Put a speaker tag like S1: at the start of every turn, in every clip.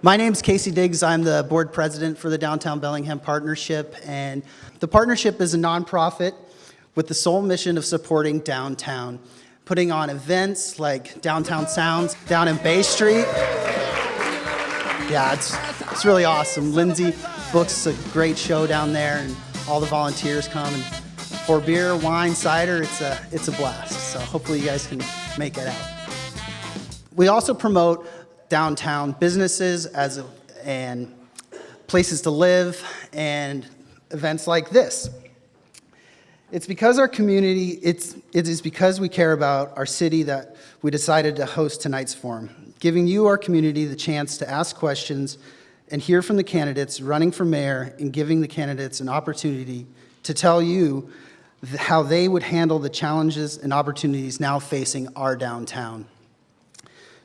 S1: My name's Casey Diggs. I'm the board president for the Downtown Bellingham Partnership, and the partnership is a nonprofit with the sole mission of supporting downtown, putting on events like Downtown Sounds down in Bay Street. Yeah, it's really awesome. Lindsay books a great show down there, and all the volunteers come and pour beer, wine, cider. It's a blast. So hopefully you guys can make it out. We also promote downtown businesses and places to live and events like this. It's because our community, it is because we care about our city that we decided to host tonight's forum, giving you, our community, the chance to ask questions and hear from the candidates running for mayor, and giving the candidates an opportunity to tell you how they would handle the challenges and opportunities now facing our downtown.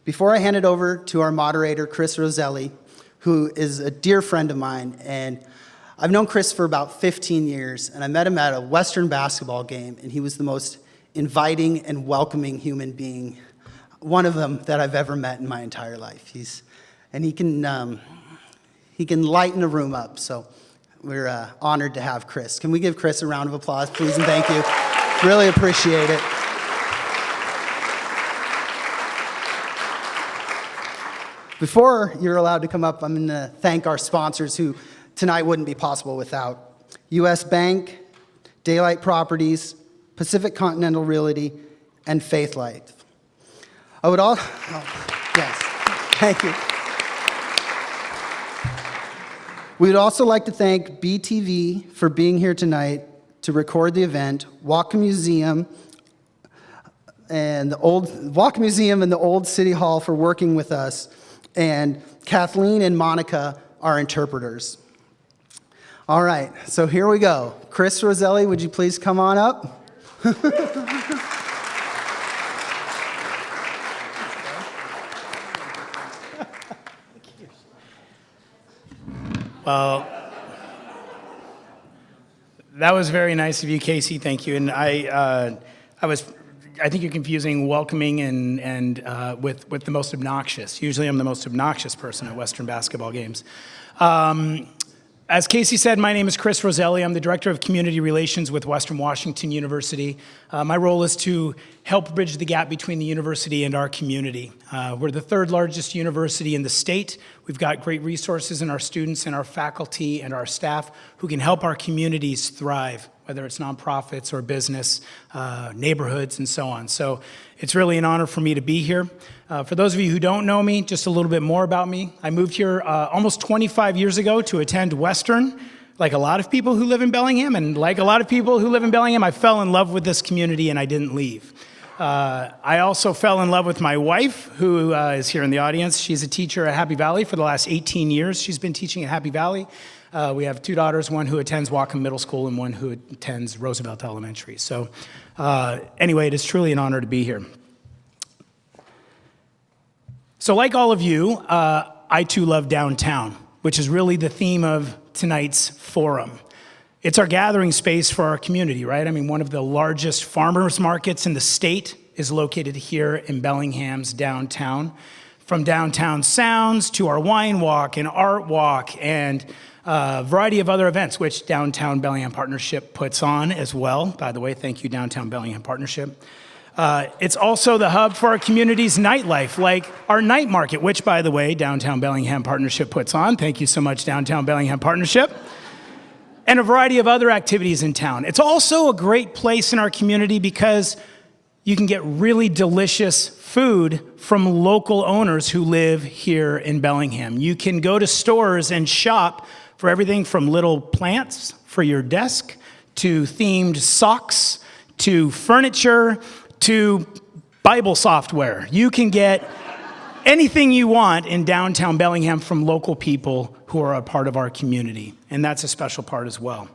S1: Before I hand it over to our moderator, Chris Rosalie, who is a dear friend of mine, and I've known Chris for about 15 years, and I met him at a Western basketball game, and he was the most inviting and welcoming human being, one of them that I've ever met in my entire life. He can lighten a room up, so we're honored to have Chris. Can we give Chris a round of applause, please, and thank you. Really appreciate it. Before you're allowed to come up, I'm going to thank our sponsors who tonight wouldn't be possible without U.S. Bank, Daylight Properties, Pacific Continental Realty, and Faith Life. Yes, thank you. We would also like to thank BTV for being here tonight to record the event, Whatcom Museum and the Old City Hall for working with us, and Kathleen and Monica, our interpreters. All right, so here we go. Chris Rosalie, would you please come on up?
S2: Well, that was very nice of you, Casey. Thank you. And I think you're confusing welcoming and with the most obnoxious. Usually I'm the most obnoxious person at Western basketball games. As Casey said, my name is Chris Rosalie. I'm the Director of Community Relations with Western Washington University. My role is to help bridge the gap between the university and our community. We're the third largest university in the state. We've got great resources in our students and our faculty and our staff who can help our communities thrive, whether it's nonprofits or business, neighborhoods, and so on. So it's really an honor for me to be here. For those of you who don't know me, just a little bit more about me. I moved here almost 25 years ago to attend Western. Like a lot of people who live in Bellingham, and like a lot of people who live in Bellingham, I fell in love with this community and I didn't leave. I also fell in love with my wife, who is here in the audience. She's a teacher at Happy Valley for the last 18 years. She's been teaching at Happy Valley. We have two daughters, one who attends Whatcom Middle School and one who attends Roosevelt Elementary. So anyway, it is truly an honor to be here. So like all of you, I too love downtown, which is really the theme of tonight's forum. It's our gathering space for our community, right? I mean, one of the largest farmers markets in the state is located here in Bellingham's downtown. From Downtown Sounds to our wine walk and art walk and a variety of other events, which Downtown Bellingham Partnership puts on as well. By the way, thank you, Downtown Bellingham Partnership. It's also the hub for our community's nightlife, like our night market, which, by the way, Downtown Bellingham Partnership puts on. Thank you so much, Downtown Bellingham Partnership. And a variety of other activities in town. It's also a great place in our community because you can get really delicious food from local owners who live here in Bellingham. You can go to stores and shop for everything from little plants for your desk, to themed socks, to furniture, to Bible software. You can get anything you want in downtown Bellingham from local people who are a part of our community, and that's a special part as well.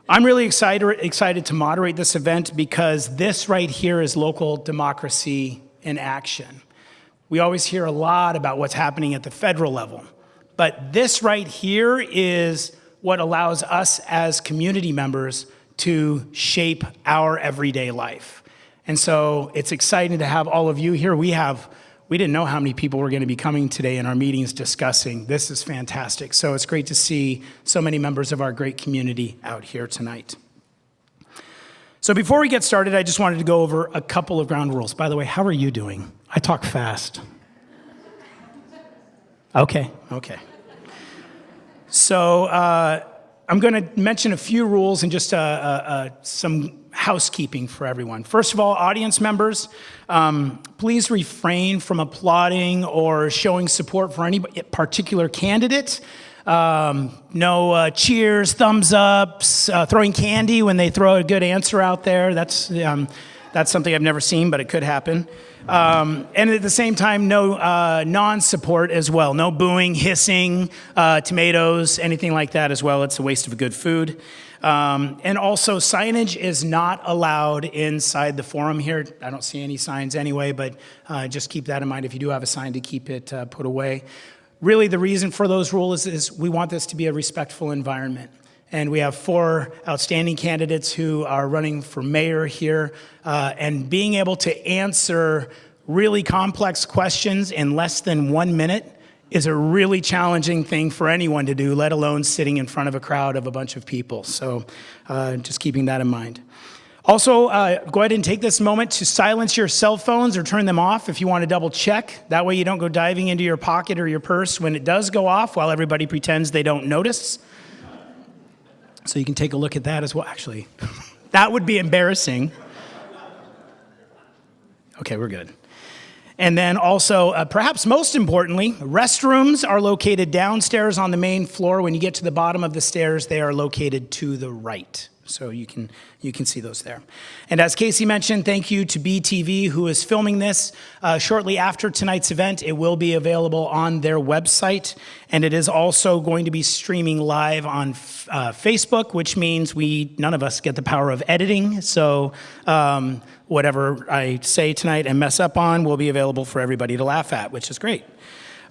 S2: I'm really excited to moderate this event because this right here is local democracy in action. We always hear a lot about what's happening at the federal level, but this right here is what allows us as community members to shape our everyday life. And so it's exciting to have all of you here. We have we didn't know how many people were going to be coming today in our meetings discussing. This is fantastic. So it's great to see so many members of our great community out here tonight. So before we get started, I just wanted to go over a couple of ground rules. By the way, how are you doing? I talk fast. Okay. So I'm going to mention a few rules and just some housekeeping for everyone. First of all, audience members, please refrain from applauding or showing support for any particular candidate. No cheers, thumbs ups, throwing candy when they throw a good answer out there. That's something I've never seen, but it could happen. And at the same time, no non-support as well. No booing, hissing, tomatoes, anything like that as well. It's a waste of good food. And also, signage is not allowed inside the forum here. I don't see any signs anyway, but just keep that in mind if you do have a sign to keep it put away. Really, the reason for those rules is we want this to be a respectful environment. And we have 4 outstanding candidates who are running for mayor here. And being able to answer really complex questions in less than 1 minute is a really challenging thing for anyone to do, let alone sitting in front of a crowd of a bunch of people. So just keeping that in mind. Also, go ahead and take this moment to silence your cell phones or turn them off if you want to double check. That way you don't go diving into your pocket or your purse when it does go off while everybody pretends they don't notice. So you can take a look at that as well. Actually, that would be embarrassing. Okay, we're good. And then also, perhaps most importantly, restrooms are located downstairs on the main floor. When you get to the bottom of the stairs, they are located to the right. So you can see those there. And as Casey mentioned, thank you to BTV who is filming this. Shortly after tonight's event, it will be available on their website. And it is also going to be streaming live on Facebook, which means none of us get the power of editing. So whatever I say tonight and mess up on will be available for everybody to laugh at, which is great.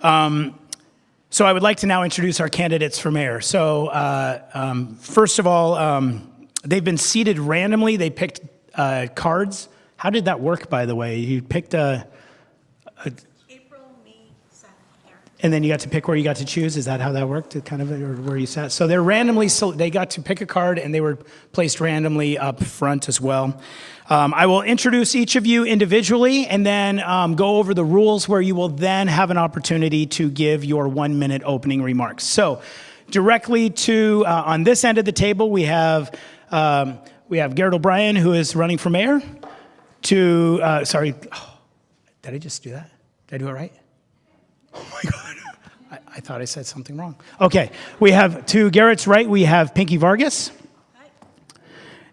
S2: So I would like to now introduce our candidates for mayor. So first of all, they've been seated randomly. They picked cards. How did that work, by the way? You picked April, me, Seth, Aaron. And then you got to pick where you got to choose? Is that how that worked? Kind of, or where you sat? So they're randomly, they got to pick a card, and they were placed randomly up front as well. I will introduce each of you individually and then go over the rules where you will then have an opportunity to give your 1-minute opening remarks. So directly to, on this end of the table, we have Garrett O'Brien, who is running for mayor. Did I just do that? Did I do it right? Oh my God, I thought I said something wrong. Okay, we have to Garrett's right, we have Pinkie Vargas.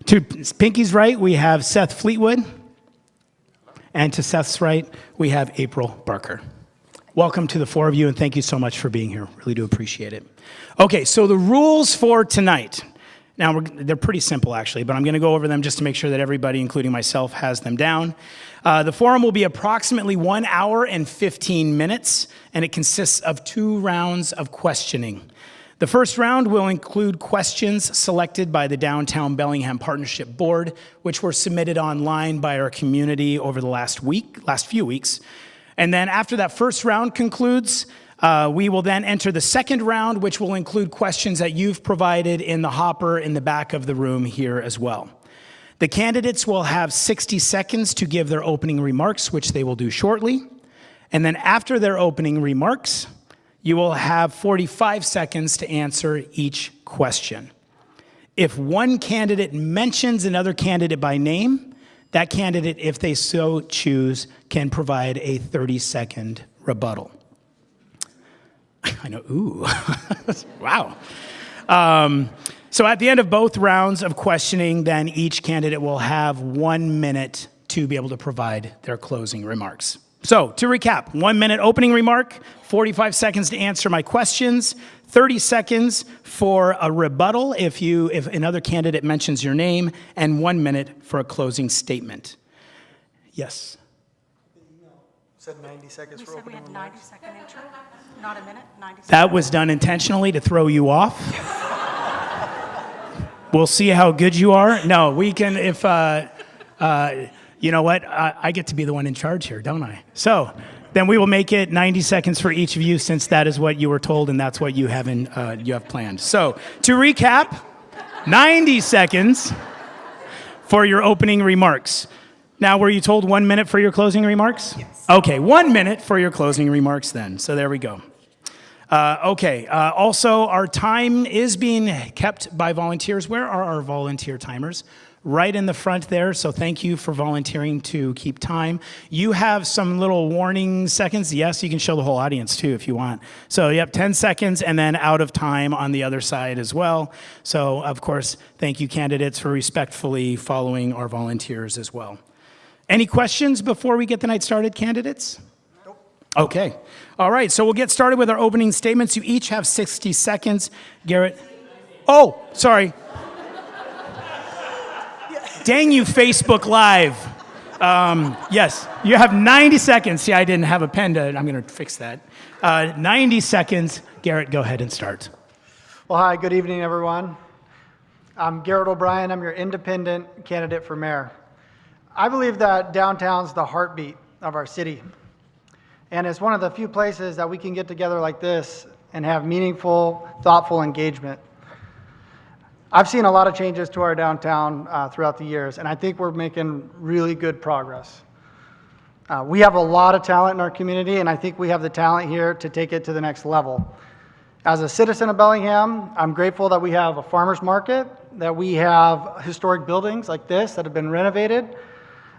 S2: To Pinkie's right, we have Seth Fleetwood. And to Seth's right, we have April Barker. Welcome to the 4 of you, and thank you so much for being here. Really do appreciate it. Okay, so the rules for tonight. Now, they're pretty simple, actually, but I'm going to go over them just to make sure that everybody, including myself, has them down. The forum will be approximately 1 hour and 15 minutes, and it consists of 2 rounds of questioning. The first round will include questions selected by the Downtown Bellingham Partnership Board, which were submitted online by our community over the last few weeks. And then after that first round concludes, we will then enter the second round, which will include questions that you've provided in the hopper in the back of the room here as well. The candidates will have 60 seconds to give their opening remarks, which they will do shortly. And then after their opening remarks, you will have 45 seconds to answer each question. If one candidate mentions another candidate by name, that candidate, if they so choose, can provide a 30-second rebuttal. I know, ooh, wow. So at the end of both rounds of questioning, then each candidate will have 1 minute to be able to provide their closing remarks. So to recap, 1 minute opening remark, 45 seconds to answer my questions, 30 seconds for a rebuttal if another candidate mentions your name, and 1 minute for a closing statement. Yes?
S1: Said 90 seconds for opening remarks. We said we had 90-second intro,
S3: not a minute, 90 seconds.
S2: That was done intentionally to throw you off. We'll see how good you are. No, we can, you know what? I get to be the one in charge here, don't I? So Then we will make it 90 seconds for each of you, since that is what you were told and that's what you have planned. So to recap, 90 seconds for your opening remarks. Now, were you told 1 minute for your closing remarks?
S1: Yes.
S2: Okay, 1 minute for your closing remarks then. So there we go. Also, our time is being kept by volunteers. Where are our volunteer timers? Right in the front there, so thank you for volunteering to keep time. You have some little warning seconds. Yes, you can show the whole audience too if you want. So yep, 10 seconds and then out of time on the other side as well. So of course, thank you candidates for respectfully following our volunteers as well. Any questions before we get the night started, candidates? Nope. Okay, all right, so we'll get started with our opening statements. You each have 60 seconds. Garrett, oh, sorry. Dang you, Facebook Live. Yes, you have 90 seconds. See, I didn't have a pen I'm going to fix that. 90 seconds. Garrett, go ahead and start.
S4: Well, hi, good evening, everyone. I'm Garrett O'Brien. I'm your independent candidate for mayor. I believe that downtown's the heartbeat of our city. And it's one of the few places that we can get together like this and have meaningful, thoughtful engagement. I've seen a lot of changes to our downtown throughout the years, and I think we're making really good progress. We have a lot of talent in our community, and I think we have the talent here to take it to the next level. As a citizen of Bellingham, I'm grateful that we have a farmer's market, that we have historic buildings like this that have been renovated,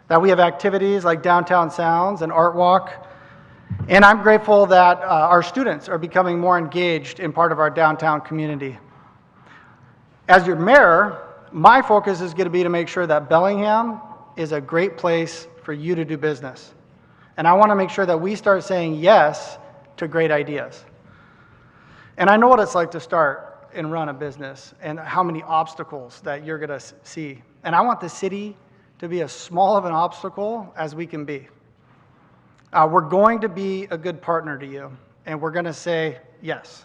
S4: that we have activities like Downtown Sounds and Art Walk, and I'm grateful that our students are becoming more engaged in part of our downtown community. As your mayor, my focus is going to be to make sure that Bellingham is a great place for you to do business. And I want to make sure that we start saying yes to great ideas. And I know what it's like to start and run a business and how many obstacles that you're going to see. And I want the city to be as small of an obstacle as we can be. We're going to be a good partner to you, and we're going to say yes.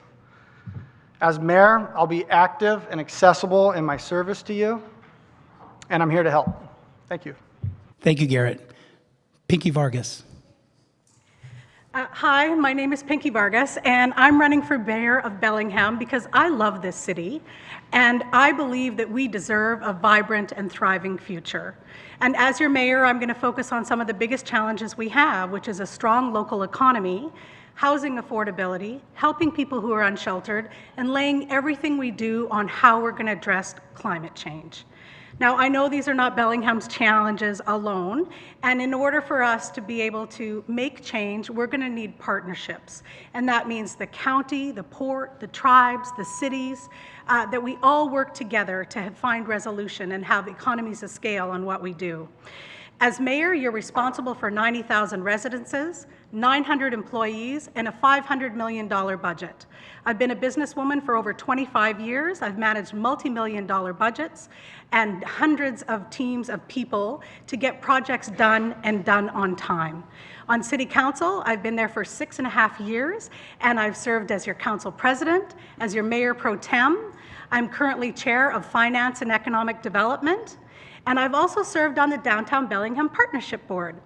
S4: As mayor, I'll be active and accessible in my service to you, and I'm here to help. Thank you.
S2: Thank you, Garrett. Pinkie Vargas.
S3: Hi, my name is Pinkie Vargas, and I'm running for mayor of Bellingham because I love this city, and I believe that we deserve a vibrant and thriving future. And as your mayor, I'm going to focus on some of the biggest challenges we have, which is a strong local economy, housing affordability, helping people who are unsheltered, and laying everything we do on how we're going to address climate change. Now, I know these are not Bellingham's challenges alone, and in order for us to be able to make change, we're going to need partnerships. And that means the county, the port, the tribes, the cities, that we all work together to find resolution and have economies of scale on what we do. As mayor, you're responsible for 90,000 residences, 900 employees, and a $500 million budget. I've been a businesswoman for over 25 years. I've managed multi-million-dollar budgets and hundreds of teams of people to get projects done and done on time. On City Council, I've been there for 6.5 years, and I've served as your council president, as your mayor pro tem. I'm currently chair of Finance and Economic Development. And I've also served on the Downtown Bellingham Partnership Board.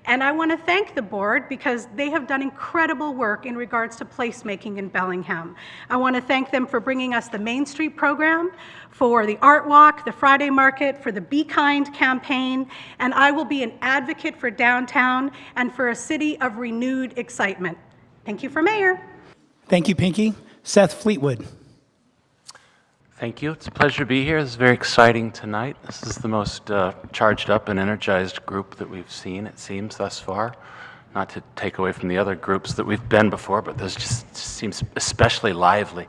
S3: And I want to thank the board because they have done incredible work in regards to placemaking in Bellingham. I want to thank them for bringing us the Main Street program, for the Art Walk, the Friday Market, for the Be Kind campaign, and I will be an advocate for downtown and for a city of renewed excitement. Thank you for mayor.
S2: Thank you, Pinkie. Seth Fleetwood.
S5: Thank you. It's a pleasure to be here. It's very exciting tonight. This is the most charged up and energized group that we've seen, it seems, thus far. Not to take away from the other groups that we've been before, but this just seems especially lively.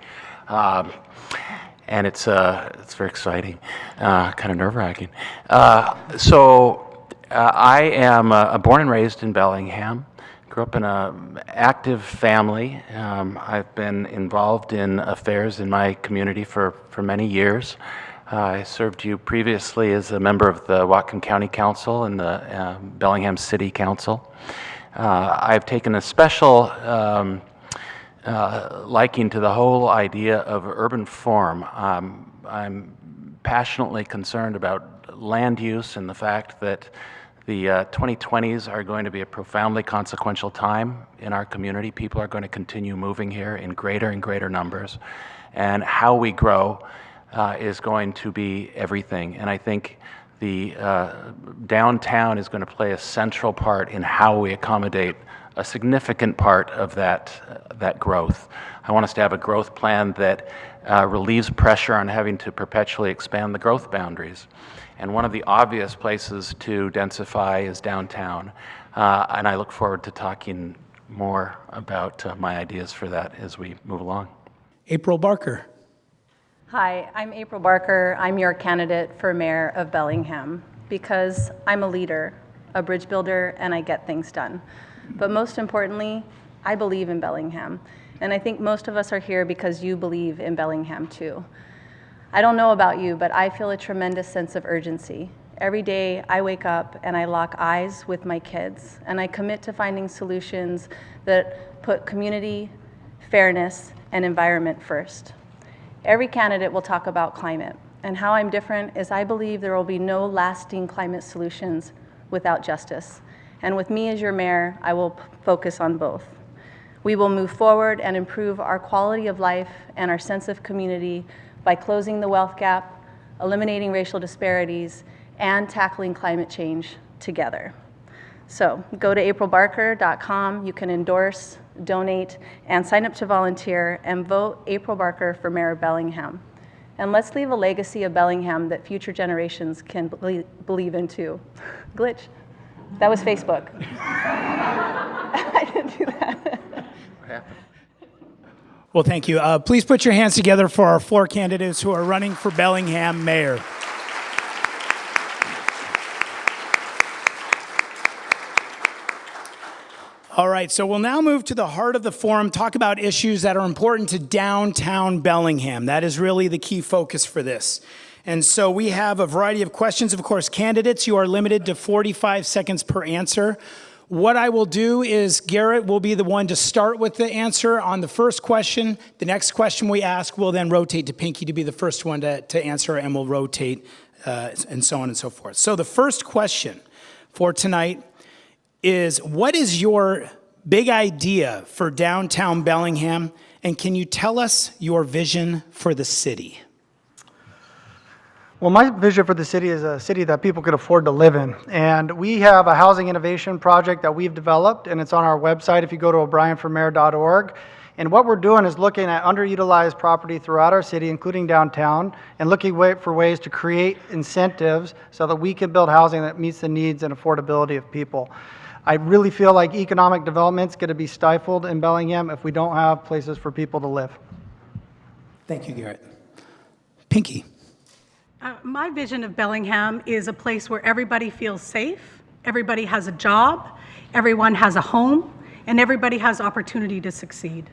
S5: And it's very exciting, kind of nerve-wracking. I am born and raised in Bellingham. Grew up in an active family. I've been involved in affairs in my community for many years. I served you previously as a member of the Whatcom County Council and the Bellingham City Council. I've taken a special liking to the whole idea of urban farm. I'm passionately concerned about land use and the fact that The 2020s are going to be a profoundly consequential time in our community. People are going to continue moving here in greater and greater numbers. And how we grow is going to be everything. And I think the downtown is going to play a central part in how we accommodate a significant part of that growth. I want us to have a growth plan that relieves pressure on having to perpetually expand the growth boundaries. And one of the obvious places to densify is downtown. And I look forward to talking more about my ideas for that as we move along.
S2: April Barker.
S6: Hi, I'm April Barker. I'm your candidate for mayor of Bellingham because I'm a leader, a bridge builder, and I get things done. But most importantly, I believe in Bellingham. And I think most of us are here because you believe in Bellingham too. I don't know about you, but I feel a tremendous sense of urgency. Every day I wake up and I lock eyes with my kids and I commit to finding solutions that put community, fairness, and environment first. Every candidate will talk about climate, and how I'm different is I believe there will be no lasting climate solutions without justice. And with me as your mayor, I will focus on both. We will move forward and improve our quality of life and our sense of community by closing the wealth gap, eliminating racial disparities, and tackling climate change together. So go to aprilbarker.com. You can endorse, donate, and sign up to volunteer, and vote April Barker for Mayor of Bellingham. And let's leave a legacy of Bellingham that future generations can believe in too. Glitch. That was Facebook. I didn't do that.
S5: What happened?
S2: Well, thank you. Please put your hands together for our 4 candidates who are running for Bellingham mayor. All right, so we'll now move to the heart of the forum, talk about issues that are important to downtown Bellingham. That is really the key focus for this. And so we have a variety of questions. Of course, candidates, you are limited to 45 seconds per answer. What I will do is Garrett will be the one to start with the answer on the first question. The next question we ask will then rotate to Pinkie to be the first one to answer, and we'll rotate and so on and so forth. So the first question for tonight is, what is your big idea for downtown Bellingham, and can you tell us your vision for the city?
S4: Well, my vision for the city is a city that people could afford to live in. And we have a housing innovation project that we've developed, and it's on our website if you go to o'brienformayor.org. And what we're doing is looking at underutilized property throughout our city, including downtown, and looking for ways to create incentives so that we can build housing that meets the needs and affordability of people. I really feel like economic development's going to be stifled in Bellingham if we don't have places for people to live.
S2: Thank you, Garrett. Pinkie.
S3: My vision of Bellingham is a place where everybody feels safe, everybody has a job, everyone has a home, and everybody has opportunity to succeed.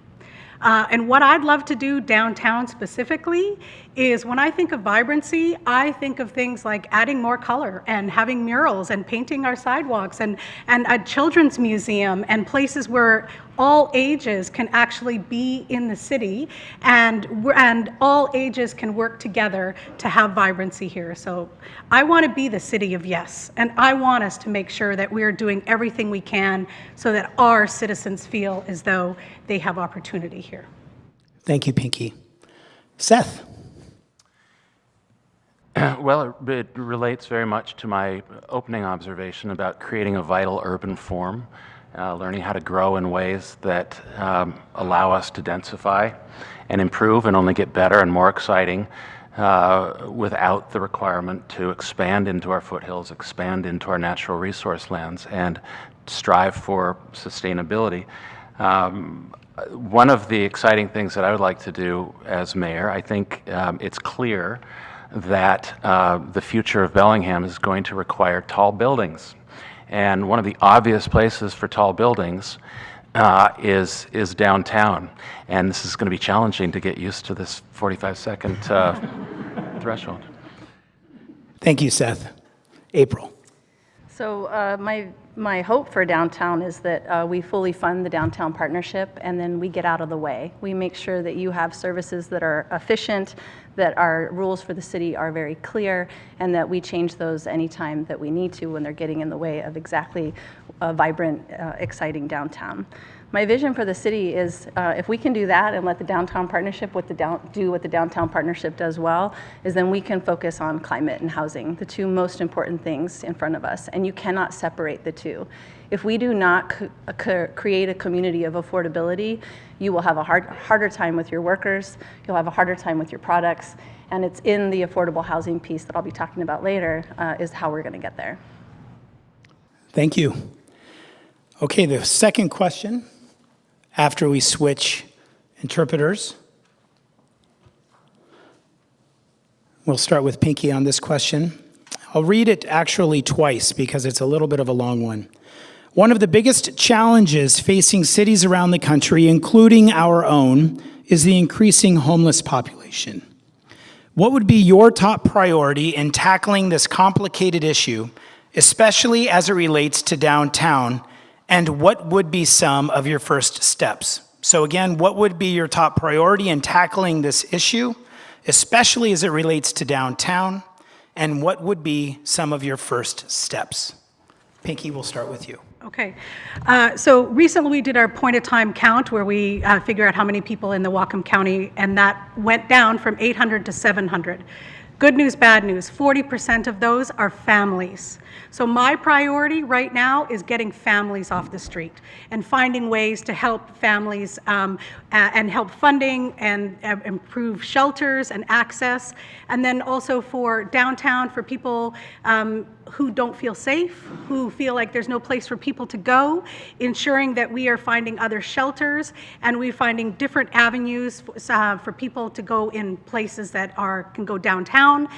S3: And what I'd love to do downtown specifically is, when I think of vibrancy, I think of things like adding more color and having murals and painting our sidewalks and a children's museum and places where all ages can actually be in the city, and all ages can work together to have vibrancy here. So I want to be the city of yes, and I want us to make sure that we're doing everything we can so that our citizens feel as though they have opportunity here.
S2: Thank you, Pinkie. Seth.
S5: Well, it relates very much to my opening observation about creating a vital urban form, learning how to grow in ways that allow us to densify and improve and only get better and more exciting without the requirement to expand into our foothills, expand into our natural resource lands, and strive for sustainability. One of the exciting things that I would like to do as mayor, I think it's clear that the future of Bellingham is going to require tall buildings. And one of the obvious places for tall buildings is downtown. And this is going to be challenging to get used to this 45-second threshold.
S2: Thank you, Seth. April.
S6: So my hope for downtown is that we fully fund the Downtown Partnership, and then we get out of the way. We make sure that you have services that are efficient, that our rules for the city are very clear, and that we change those anytime that we need to when they're getting in the way of exactly a vibrant, exciting downtown. My vision for the city is if we can do that and let the Downtown Partnership do what the Downtown Partnership does well, is then we can focus on climate and housing, the two most important things in front of us, and you cannot separate the two. If we do not create a community of affordability, you will have a harder time with your workers, you'll have a harder time with your products, and it's in the affordable housing piece that I'll be talking about later is how we're going to get there.
S2: Thank you. Okay, the second question, after we switch interpreters. We'll start with Pinkie on this question. I'll read it actually twice because it's a little bit of a long one. One of the biggest challenges facing cities around the country, including our own, is the increasing homeless population. What would be your top priority in tackling this complicated issue, especially as it relates to downtown, and what would be some of your first steps? So again, what would be your top priority in tackling this issue, especially as it relates to downtown, and what would be some of your first steps? Pinkie, we'll start with you.
S3: Okay, so recently we did our point-of-time count where we figure out how many people in the Whatcom County, and that went down from 800 to 700. Good news, bad news, 40% of those are families. So my priority right now is getting families off the street and finding ways to help families and help funding and improve shelters and access. And then also for downtown, for people who don't feel safe, who feel like there's no place for people to go, ensuring that we are finding other shelters and we're finding different avenues for people to go in places that can go downtown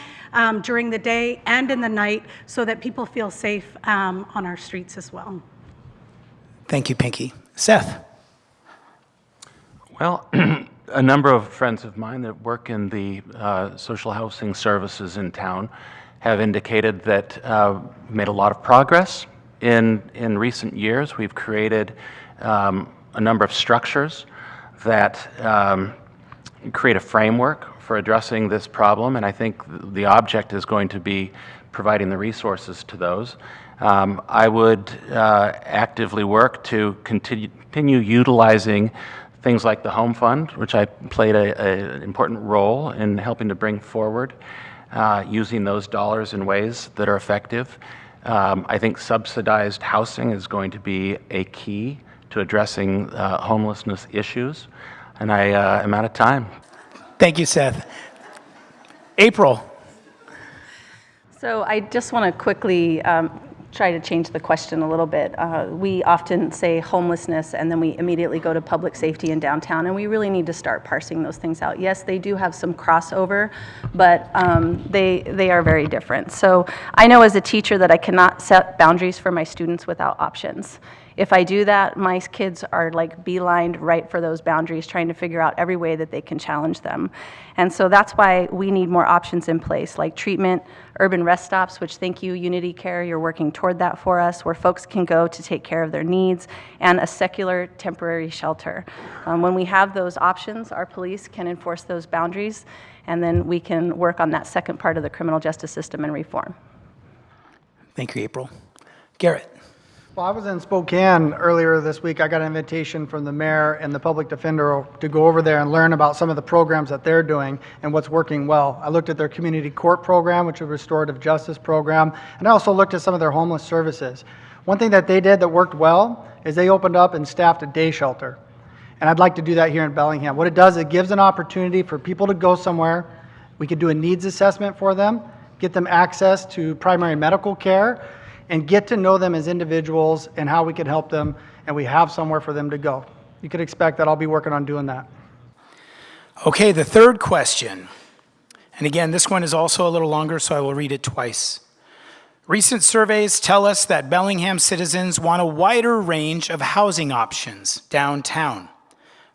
S3: during the day and in the night so that people feel safe on our streets as well.
S2: Thank you, Pinkie. Seth.
S5: Well, a number of friends of mine that work in the social housing services in town have indicated that we've made a lot of progress in recent years. We've created a number of structures that create a framework for addressing this problem, and I think the object is going to be providing the resources to those. I would actively work to continue utilizing things like the Home Fund, which I played an important role in helping to bring forward, using those dollars in ways that are effective. I think subsidized housing is going to be a key to addressing homelessness issues, and I am out of time.
S2: Thank you, Seth. April.
S6: So I just want to quickly try to change the question a little bit. We often say homelessness and then we immediately go to public safety in downtown, and we really need to start parsing those things out. Yes, they do have some crossover, but they are very different. So I know as a teacher that I cannot set boundaries for my students without options. If I do that, my kids are like beelined right for those boundaries, trying to figure out every way that they can challenge them. And so that's why we need more options in place, like treatment, urban rest stops, which thank you, Unity Care, you're working toward that for us, where folks can go to take care of their needs, and a secular temporary shelter. When we have those options, our police can enforce those boundaries, and then we can work on that second part of the criminal justice system and reform.
S2: Thank you, April. Garrett.
S4: Well, I was in Spokane earlier this week. I got an invitation from the mayor and the public defender to go over there and learn about some of the programs that they're doing and what's working well. I looked at their community court program, which is a restorative justice program, and I also looked at some of their homeless services. One thing that they did that worked well is they opened up and staffed a day shelter. And I'd like to do that here in Bellingham. What it does, it gives an opportunity for people to go somewhere. We could do a needs assessment for them, get them access to primary medical care, and get to know them as individuals and how we can help them, and we have somewhere for them to go. You could expect that I'll be working on doing that.
S2: Okay, the third question. And again, this one is also a little longer, so I will read it twice. Recent surveys tell us that Bellingham citizens want a wider range of housing options downtown.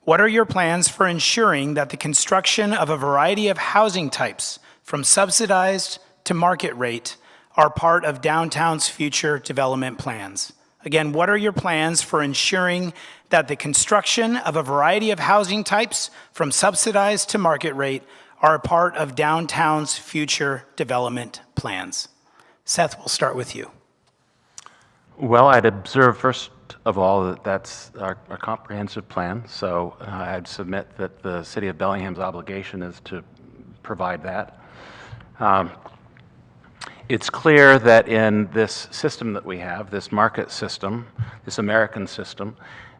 S2: What are your plans for ensuring that the construction of a variety of housing types, from subsidized to market rate, are part of downtown's future development plans? Again, what are your plans for ensuring that the construction of a variety of housing types, from subsidized to market rate, are a part of downtown's future development plans? Seth, we'll start with you.
S5: Well, I'd observe first of all that that's our comprehensive plan. So I'd submit that the City of Bellingham's obligation is to provide that. It's clear that in this system that we have, this market system, this American system,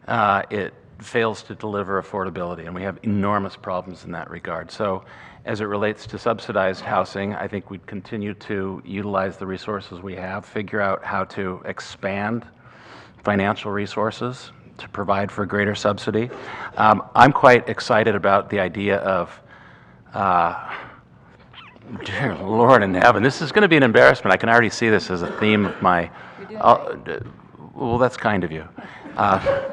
S5: it fails to deliver affordability, and we have enormous problems in that regard. So as it relates to subsidized housing, I think we'd continue to utilize the resources we have, figure out how to expand financial resources to provide for greater subsidy. I'm quite excited about the idea of dear Lord in heaven, this is going to be an embarrassment. I can already see this as a theme of my. Well, that's kind of you.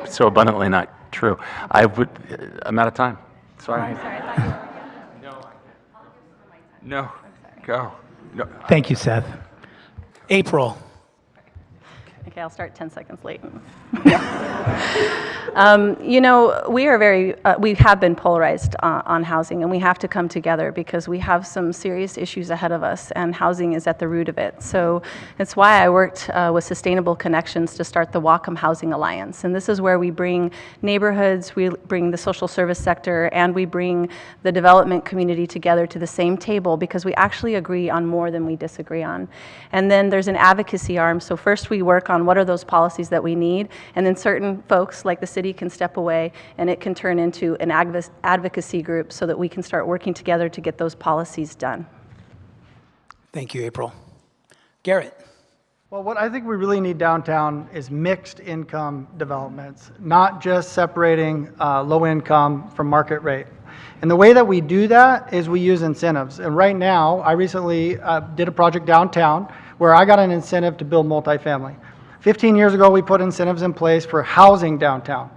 S5: So abundantly not true. I'm out of time. Sorry.
S7: No. Go. No.
S2: Thank you, Seth. April.
S6: Okay, I'll start 10 seconds late. You know, we have been polarized on housing, and we have to come together because we have some serious issues ahead of us, and housing is at the root of it. So it's why I worked with Sustainable Connections to start the Whatcom Housing Alliance. And this is where we bring neighborhoods, we bring the social service sector, and we bring the development community together to the same table because we actually agree on more than we disagree on. And then there's an advocacy arm. So first we work on what are those policies that we need, and then certain folks like the city can step away and it can turn into an advocacy group so that we can start working together to get those policies done.
S2: Thank you, April. Garrett.
S4: Well, what I think we really need downtown is mixed income developments, not just separating low income from market rate. And the way that we do that is we use incentives. And right now, I recently did a project downtown where I got an incentive to build multifamily. 15 years ago, we put incentives in place for housing downtown.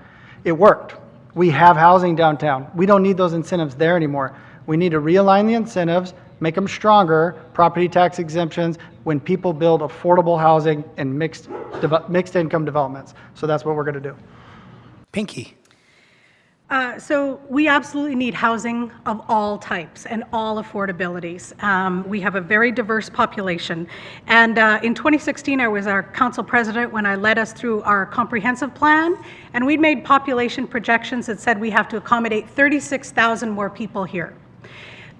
S4: It worked. We have housing downtown. We don't need those incentives there anymore. We need to realign the incentives, make them stronger, property tax exemptions, when people build affordable housing and mixed income developments. So that's what we're going to do.
S2: Pinkie.
S3: So we absolutely need housing of all types and all affordabilities. We have a very diverse population. And in 2016, I was our council president when I led us through our comprehensive plan. And we'd made population projections that said we have to accommodate 36,000 more people here.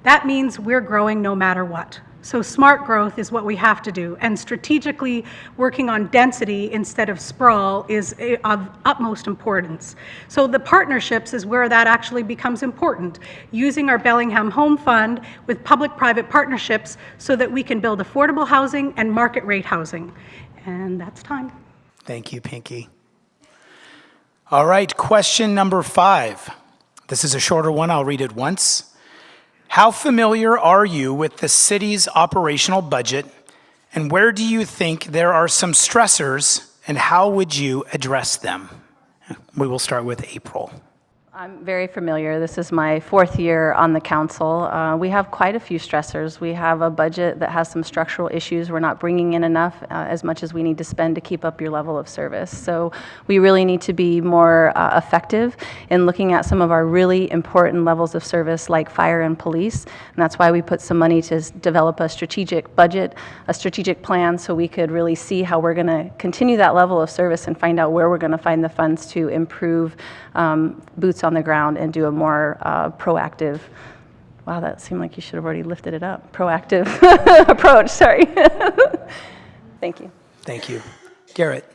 S3: That means we're growing no matter what. So smart growth is what we have to do, and strategically working on density instead of sprawl is of utmost importance. So the partnerships is where that actually becomes important, using our Bellingham Home Fund with public-private partnerships so that we can build affordable housing and market rate housing. And that's time.
S2: Thank you, Pinkie. All right, question number 5. This is a shorter one. I'll read it once. How familiar are you with the city's operational budget, and where do you think there are some stressors, and how would you address them? We will start with April.
S6: I'm very familiar. This is my 4th year on the council. We have quite a few stressors. We have a budget that has some structural issues. We're not bringing in enough as much as we need to spend to keep up your level of service. So we really need to be more effective in looking at some of our really important levels of service like fire and police. And that's why we put some money to develop a strategic budget, a strategic plan, so we could really see how we're going to continue that level of service and find out where we're going to find the funds to improve boots on the ground and do a more proactive, wow, that seemed like you should have already lifted it up, proactive approach, sorry. Thank you.
S2: Thank you. Garrett.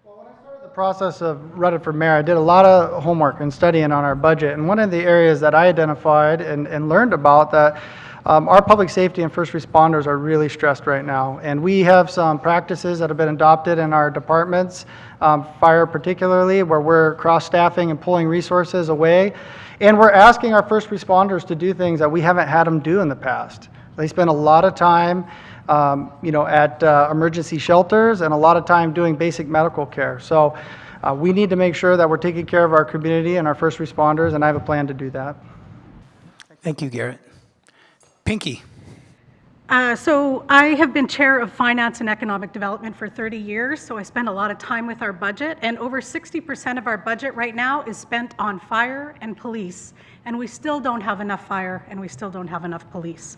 S4: Well, when I started the process of running for mayor, I did a lot of homework and studying on our budget. And one of the areas that I identified and learned about that our public safety and first responders are really stressed right now. And we have some practices that have been adopted in our departments, fire particularly, where we're cross-staffing and pulling resources away. And we're asking our first responders to do things that we haven't had them do in the past. They spend a lot of time at emergency shelters and a lot of time doing basic medical care. So we need to make sure that we're taking care of our community and our first responders, and I have a plan to do that.
S2: Thank you, Garrett. Pinkie.
S3: So I have been chair of finance and economic development for 30 years, so I spend a lot of time with our budget, and over 60% of our budget right now is spent on fire and police, and we still don't have enough fire and we still don't have enough police.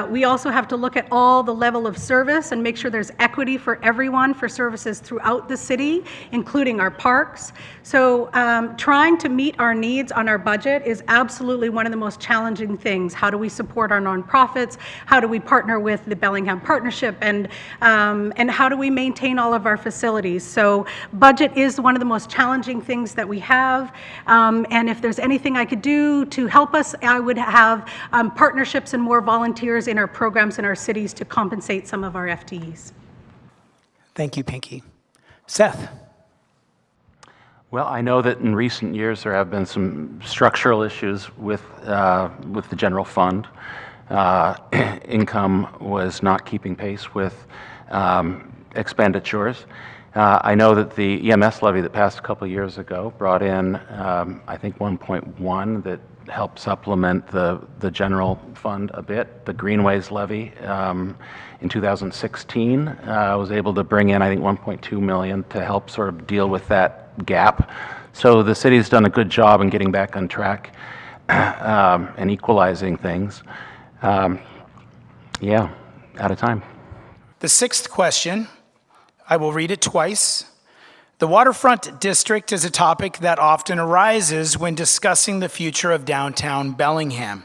S3: We also have to look at all the level of service and make sure there's equity for everyone for services throughout the city, including our parks. So trying to meet our needs on our budget is absolutely one of the most challenging things. How do we support our nonprofits? How do we partner with the Bellingham Partnership? And how do we maintain all of our facilities? So budget is one of the most challenging things that we have. And if there's anything I could do to help us, I would have partnerships and more volunteers in our programs in our cities to compensate some of our FTEs.
S2: Thank you, Pinkie. Seth?
S5: Well, I know that in recent years there have been some structural issues with the general fund. Income was not keeping pace with expenditures. I know that the EMS levy that passed a couple of years ago brought in, I think, 1.1 that helped supplement the general fund a bit. The Greenways levy in 2016 was able to bring in, I think, 1.2 million to help sort of deal with that gap. So the city's done a good job in getting back on track and equalizing things. Yeah, out of time.
S2: The sixth question, I will read it twice. The Waterfront District is a topic that often arises when discussing the future of downtown Bellingham.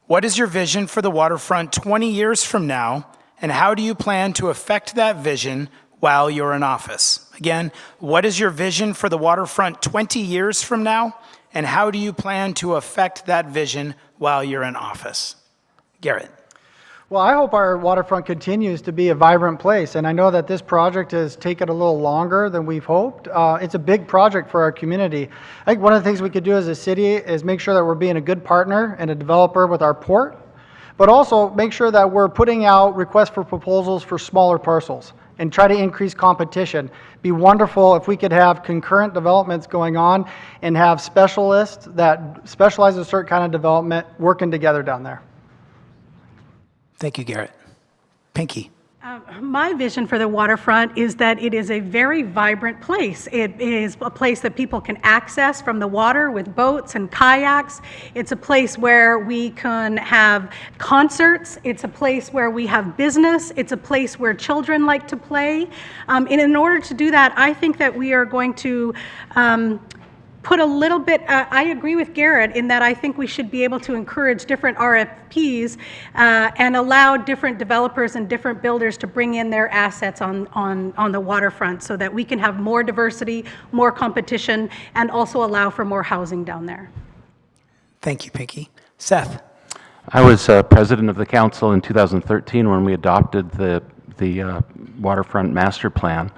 S2: What is your vision for the waterfront 20 years from now, and how do you plan to affect that vision while you're in office? Again, what is your vision for the waterfront 20 years from now, and how do you plan to affect that vision while you're in office? Garrett.
S4: Well, I hope our waterfront continues to be a vibrant place, and I know that this project has taken a little longer than we've hoped. It's a big project for our community. I think one of the things we could do as a city is make sure that we're being a good partner and a developer with our port, but also make sure that we're putting out requests for proposals for smaller parcels and try to increase competition. Be wonderful if we could have concurrent developments going on and have specialists that specialize in a certain kind of development working together down there.
S2: Thank you, Garrett. Pinkie.
S3: My vision for the waterfront is that it is a very vibrant place. It is a place that people can access from the water with boats and kayaks. It's a place where we can have concerts. It's a place where we have business. It's a place where children like to play. And in order to do that, I think that we are going to put a little bit, I agree with Garrett in that I think we should be able to encourage different RFPs and allow different developers and different builders to bring in their assets on the waterfront so that we can have more diversity, more competition, and also allow for more housing down there.
S2: Thank you, Pinkie. Seth.
S5: I was president of the council in 2013 when we adopted the waterfront master plan.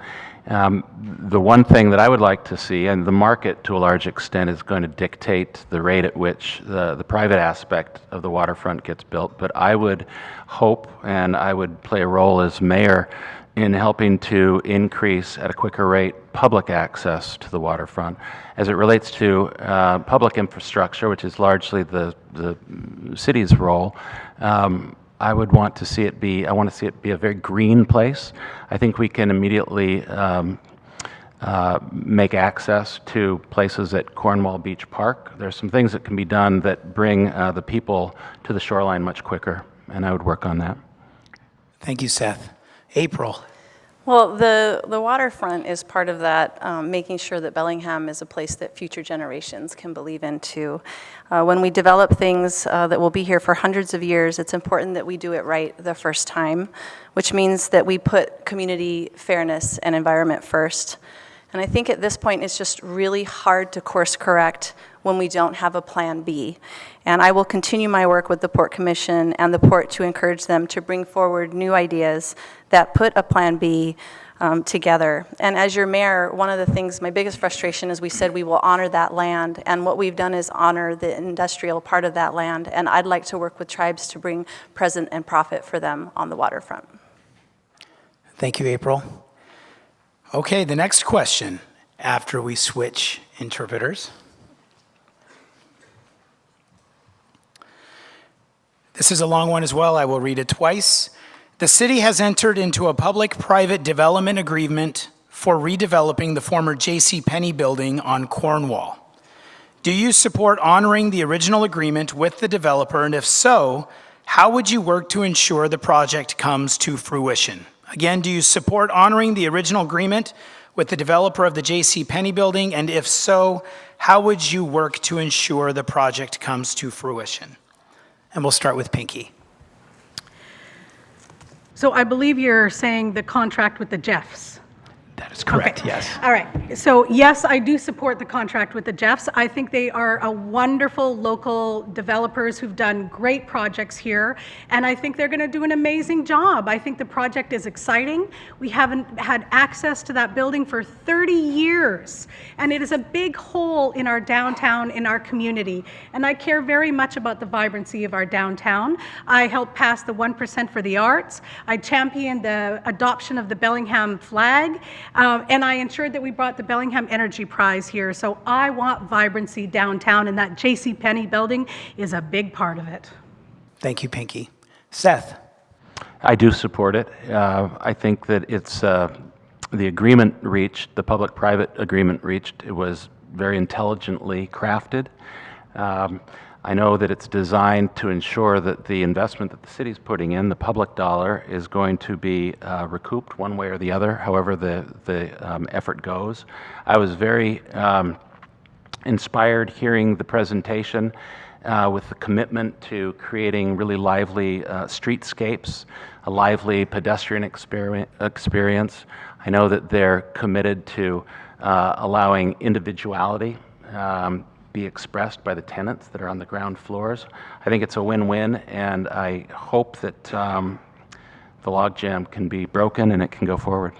S5: The one thing that I would like to see, and the market to a large extent is going to dictate the rate at which the private aspect of the waterfront gets built, but I would hope and I would play a role as mayor in helping to increase at a quicker rate public access to the waterfront. As it relates to public infrastructure, which is largely the city's role, I would want to see it be, I want to see it be a very green place. I think we can immediately make access to places at Cornwall Beach Park. There's some things that can be done that bring the people to the shoreline much quicker, and I would work on that.
S2: Thank you, Seth. April.
S6: Well, the waterfront is part of that, making sure that Bellingham is a place that future generations can believe in too. When we develop things that will be here for hundreds of years, it's important that we do it right the first time, which means that we put community fairness and environment first. And I think at this point it's just really hard to course correct when we don't have a plan B. And I will continue my work with the Port Commission and the Port to encourage them to bring forward new ideas that put a plan B together. And as your mayor, one of the things, my biggest frustration is we said we will honor that land, and what we've done is honor the industrial part of that land, and I'd like to work with tribes to bring present and profit for them on the waterfront.
S2: Thank you, April. Okay, the next question after we switch interpreters. This is a long one as well. I will read it twice. The city has entered into a public-private development agreement for redeveloping the former J.C. Penney building on Cornwall. Do you support honoring the original agreement with the developer? And if so, how would you work to ensure the project comes to fruition? Again, do you support honoring the original agreement with the developer of the J.C. Penney building? And if so, how would you work to ensure the project comes to fruition? And we'll start with Pinkie.
S3: So I believe you're saying the contract with the Jeffs.
S2: That is correct,
S3: Okay.
S2: yes.
S3: All right. So yes, I do support the contract with the Jeffs. I think they are a wonderful local developers who've done great projects here, and I think they're going to do an amazing job. I think the project is exciting. We haven't had access to that building for 30 years, and it is a big hole in our downtown, in our community, and I care very much about the vibrancy of our downtown. I helped pass the 1% for the arts. I championed the adoption of the Bellingham flag. And I ensured that we brought the Bellingham Energy Prize here. So I want vibrancy downtown, and that J.C. Penney building is a big part of it.
S2: Thank you, Pinkie. Seth?
S5: I do support it. I think that it's the agreement reached, the public-private agreement reached, it was very intelligently crafted. I know that it's designed to ensure that the investment that the city's putting in, the public dollar, is going to be recouped one way or the other, however the effort goes. I was very inspired hearing the presentation with the commitment to creating really lively streetscapes, a lively pedestrian experience. I know that they're committed to allowing individuality be expressed by the tenants that are on the ground floors. I think it's a win-win, and I hope that the logjam can be broken and it can go forward.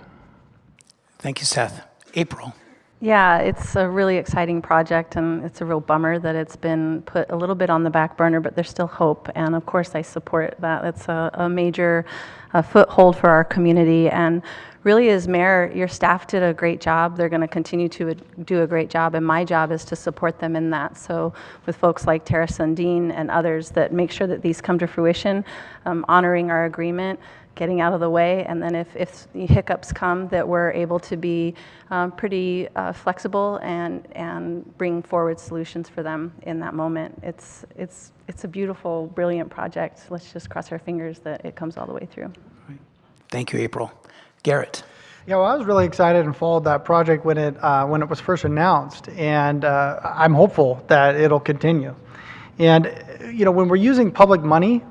S2: Thank you, Seth. April?
S6: Yeah, it's a really exciting project, and it's a real bummer that it's been put a little bit on the back burner, but there's still hope, and of course I support that. It's a major foothold for our community, and really, as mayor, your staff did a great job. They're going to continue to do a great job, and my job is to support them in that. So with folks like Tara Sundin and others that make sure that these come to fruition, honoring our agreement, getting out of the way, and then if hiccups come, that we're able to be pretty flexible and bring forward solutions for them in that moment. It's a beautiful, brilliant project. Let's just cross our fingers that it comes all the way through.
S2: Thank you, April. Garrett?
S4: Yeah, well, I was really excited and followed that project when it was first announced, and I'm hopeful that it'll continue. And when we're using public money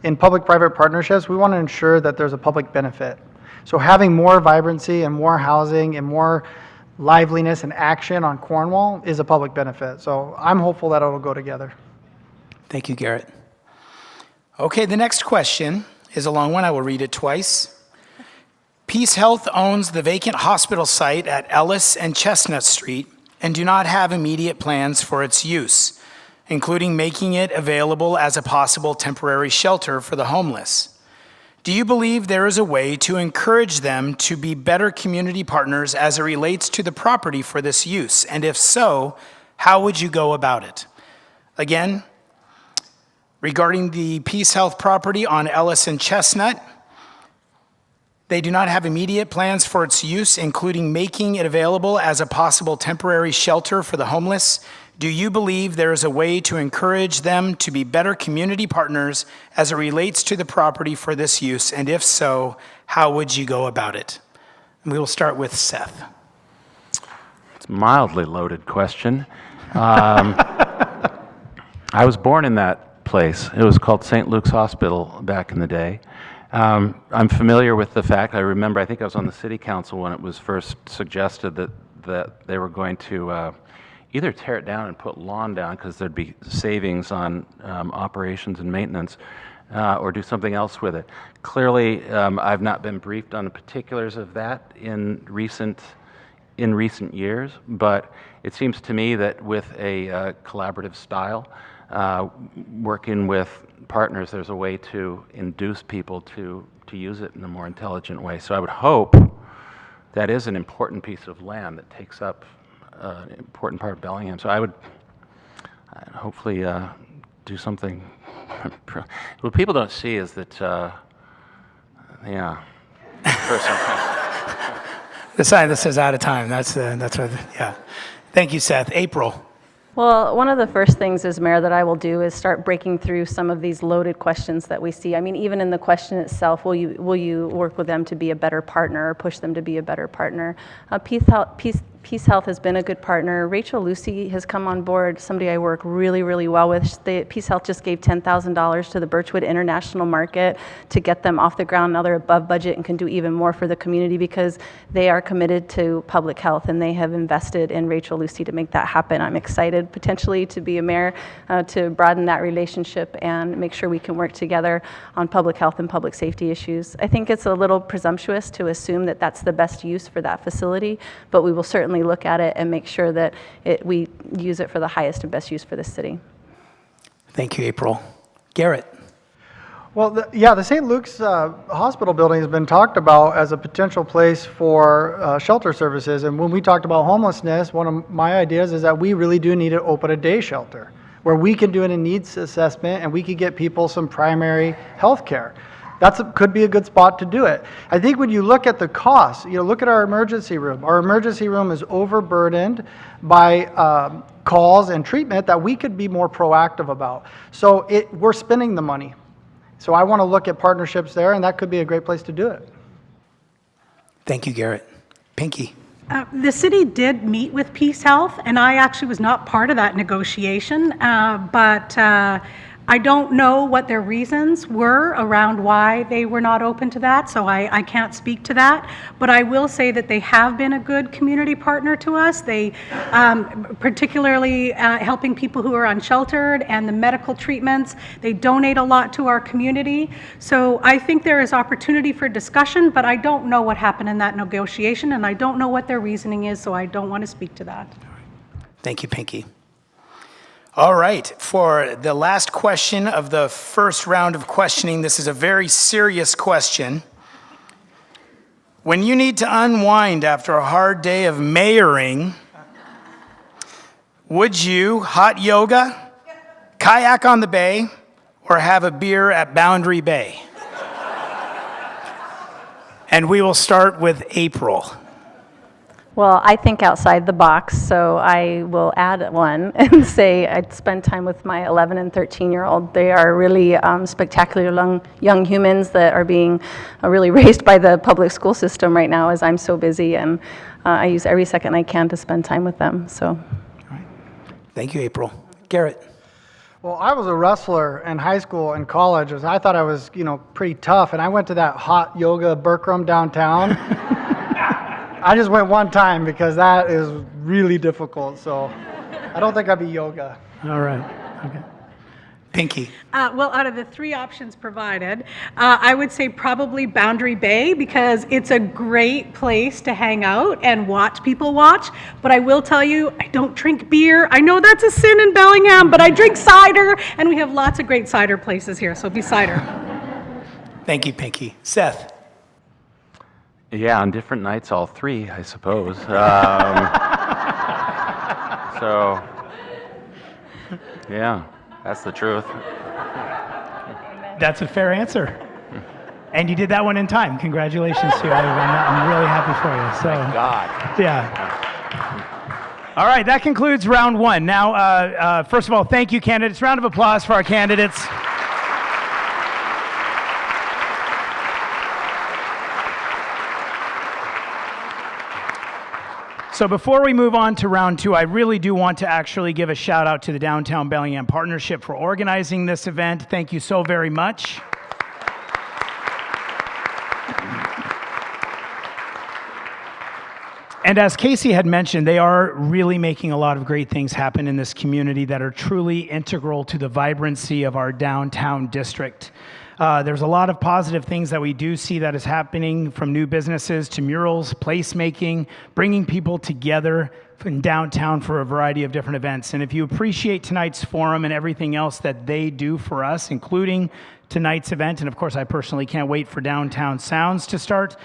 S4: in public-private partnerships, we want to ensure that there's a public benefit. So having more vibrancy and more housing and more liveliness and action on Cornwall is a public benefit. So I'm hopeful that it'll go together.
S2: Thank you, Garrett. Okay, the next question is a long one. I will read it twice. Peace Health owns the vacant hospital site at Ellis and Chestnut Street and do not have immediate plans for its use, including making it available as a possible temporary shelter for the homeless. Do you believe there is a way to encourage them to be better community partners as it relates to the property for this use? And if so, how would you go about it? Again, regarding the Peace Health property on Ellis and Chestnut, they do not have immediate plans for its use, including making it available as a possible temporary shelter for the homeless. Do you believe there is a way to encourage them to be better community partners as it relates to the property for this use? And if so, how would you go about it? And we will start with Seth.
S5: It's a mildly loaded question. I was born in that place. It was called St. Luke's Hospital back in the day. I'm familiar with the fact, I think I was on the city council when it was first suggested that they were going to either tear it down and put lawn down because there'd be savings on operations and maintenance, or do something else with it. Clearly, I've not been briefed on the particulars of that in recent years, but it seems to me that with a collaborative style, working with partners, there's a way to induce people to use it in a more intelligent way. So I would hope that is an important piece of land that takes up an important part of Bellingham. So I would hopefully do something What people don't see is that, yeah.
S2: The sign that says out of time, that's what, yeah. Thank you, Seth. April.
S6: Well, one of the first things as mayor that I will do is start breaking through some of these loaded questions that we see. I mean, even in the question itself, will you work with them to be a better partner or push them to be a better partner? Peace Health has been a good partner. Rachel Lucy has come on board, somebody I work really, really well with. Peace Health just gave $10,000 to the Birchwood International Market to get them off the ground. Now they're above budget and can do even more for the community because they are committed to public health and they have invested in Rachel Lucy to make that happen. I'm excited potentially to be a mayor to broaden that relationship and make sure we can work together on public health and public safety issues. I think it's a little presumptuous to assume that that's the best use for that facility, but we will certainly look at it and make sure that we use it for the highest and best use for the city.
S2: Thank you, April. Garrett.
S4: Well, the St. Luke's hospital building has been talked about as a potential place for shelter services. And when we talked about homelessness, one of my ideas is that we really do need to open a day shelter where we can do a needs assessment and we could get people some primary health care. Could be a good spot to do it. I think when you look at the costs, look at our emergency room. Our emergency room is overburdened by calls and treatment that we could be more proactive about. So we're spending the money. So I want to look at partnerships there, and that could be a great place to do it.
S2: Thank you, Garrett. Pinkie.
S3: The city did meet with Peace Health, and I actually was not part of that negotiation, but I don't know what their reasons were around why they were not open to that, so I can't speak to that. But I will say that they have been a good community partner to us. They, particularly helping people who are unsheltered and the medical treatments, they donate a lot to our community. So I think there is opportunity for discussion, but I don't know what happened in that negotiation, and I don't know what their reasoning is, so I don't want to speak to that.
S2: Thank you, Pinkie. All right, for the last question of the first round of questioning, this is a very serious question. When you need to unwind after a hard day of mayoring, would you hot yoga, kayak on the bay, or have a beer at Boundary Bay? And we will start with April.
S6: Well, I think outside the box, so I will add one and say I'd spend time with my 11 and 13-year-old. They are really spectacular young humans that are being really raised by the public school system right now as I'm so busy, and I use every second I can to spend time with them. So.
S2: All right. Thank you, April. Garrett.
S4: Well, I was a wrestler in high school and college. I thought I was, pretty tough, and I went to that hot yoga Berkram downtown. I just went one time because that is really difficult, so I don't think I'd be yoga.
S2: All right. Okay. Pinkie.
S3: Well, out of the three options provided, I would say probably Boundary Bay because it's a great place to hang out and watch people watch. But I will tell you, I don't drink beer. I know that's a sin in Bellingham, but I drink cider, and we have lots of great cider places here, so be cider.
S2: Thank you, Pinkie. Seth.
S5: Yeah, on different nights, all three, I suppose. So, yeah, that's the truth.
S2: That's a fair answer. And you did that one in time. Congratulations to you. I'm really happy for you. So,
S5: Thank God.
S2: Yeah. All right, that concludes round one. Now, first of all, thank you, candidates. Round of applause for our candidates. So before we move on to round two, I really do want to actually give a shout out to the Downtown Bellingham Partnership for organizing this event. Thank you so very much. And as Casey had mentioned, they are really making a lot of great things happen in this community that are truly integral to the vibrancy of our downtown district. There's a lot of positive things that we do see that is happening, from new businesses to murals, placemaking, bringing people together in downtown for a variety of different events. And if you appreciate tonight's forum and everything else that they do for us, including tonight's event, and of course I personally can't wait for Downtown Sounds to start,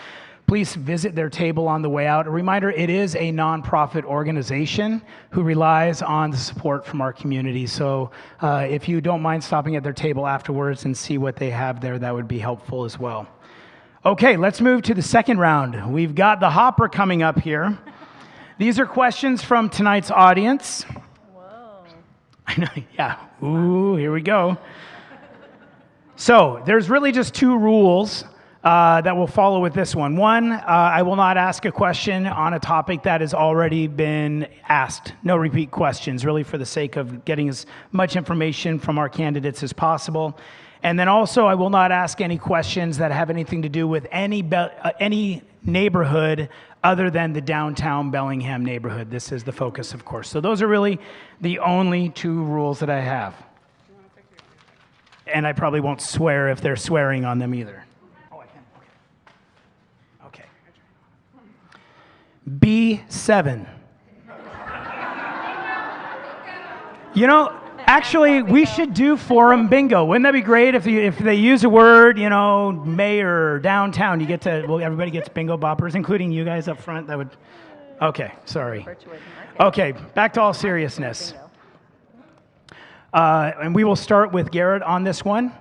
S2: please visit their table on the way out. A reminder, it is a nonprofit organization who relies on the support from our community. So if you don't mind stopping at their table afterwards and see what they have there, that would be helpful as well. Okay, let's move to the second round. We've got the hopper coming up here. These are questions from tonight's audience.
S6: Whoa.
S2: I know, yeah. Ooh, here we go. So there's really just two rules that will follow with this one. One, I will not ask a question on a topic that has already been asked. No repeat questions, really for the sake of getting as much information from our candidates as possible. And then also, I will not ask any questions that have anything to do with any neighborhood other than the downtown Bellingham neighborhood. This is the focus, of course. So those are really the only two rules that I have. And I probably won't swear if they're swearing on them either. Oh, I can. Okay. B7. You know, actually, we should do forum bingo. Wouldn't that be great if they use a word, you know, mayor or downtown, you get to, well, everybody gets bingo boppers, including you guys up front. That would, okay, sorry. Okay, back to all seriousness. And we will start with Garrett on this one.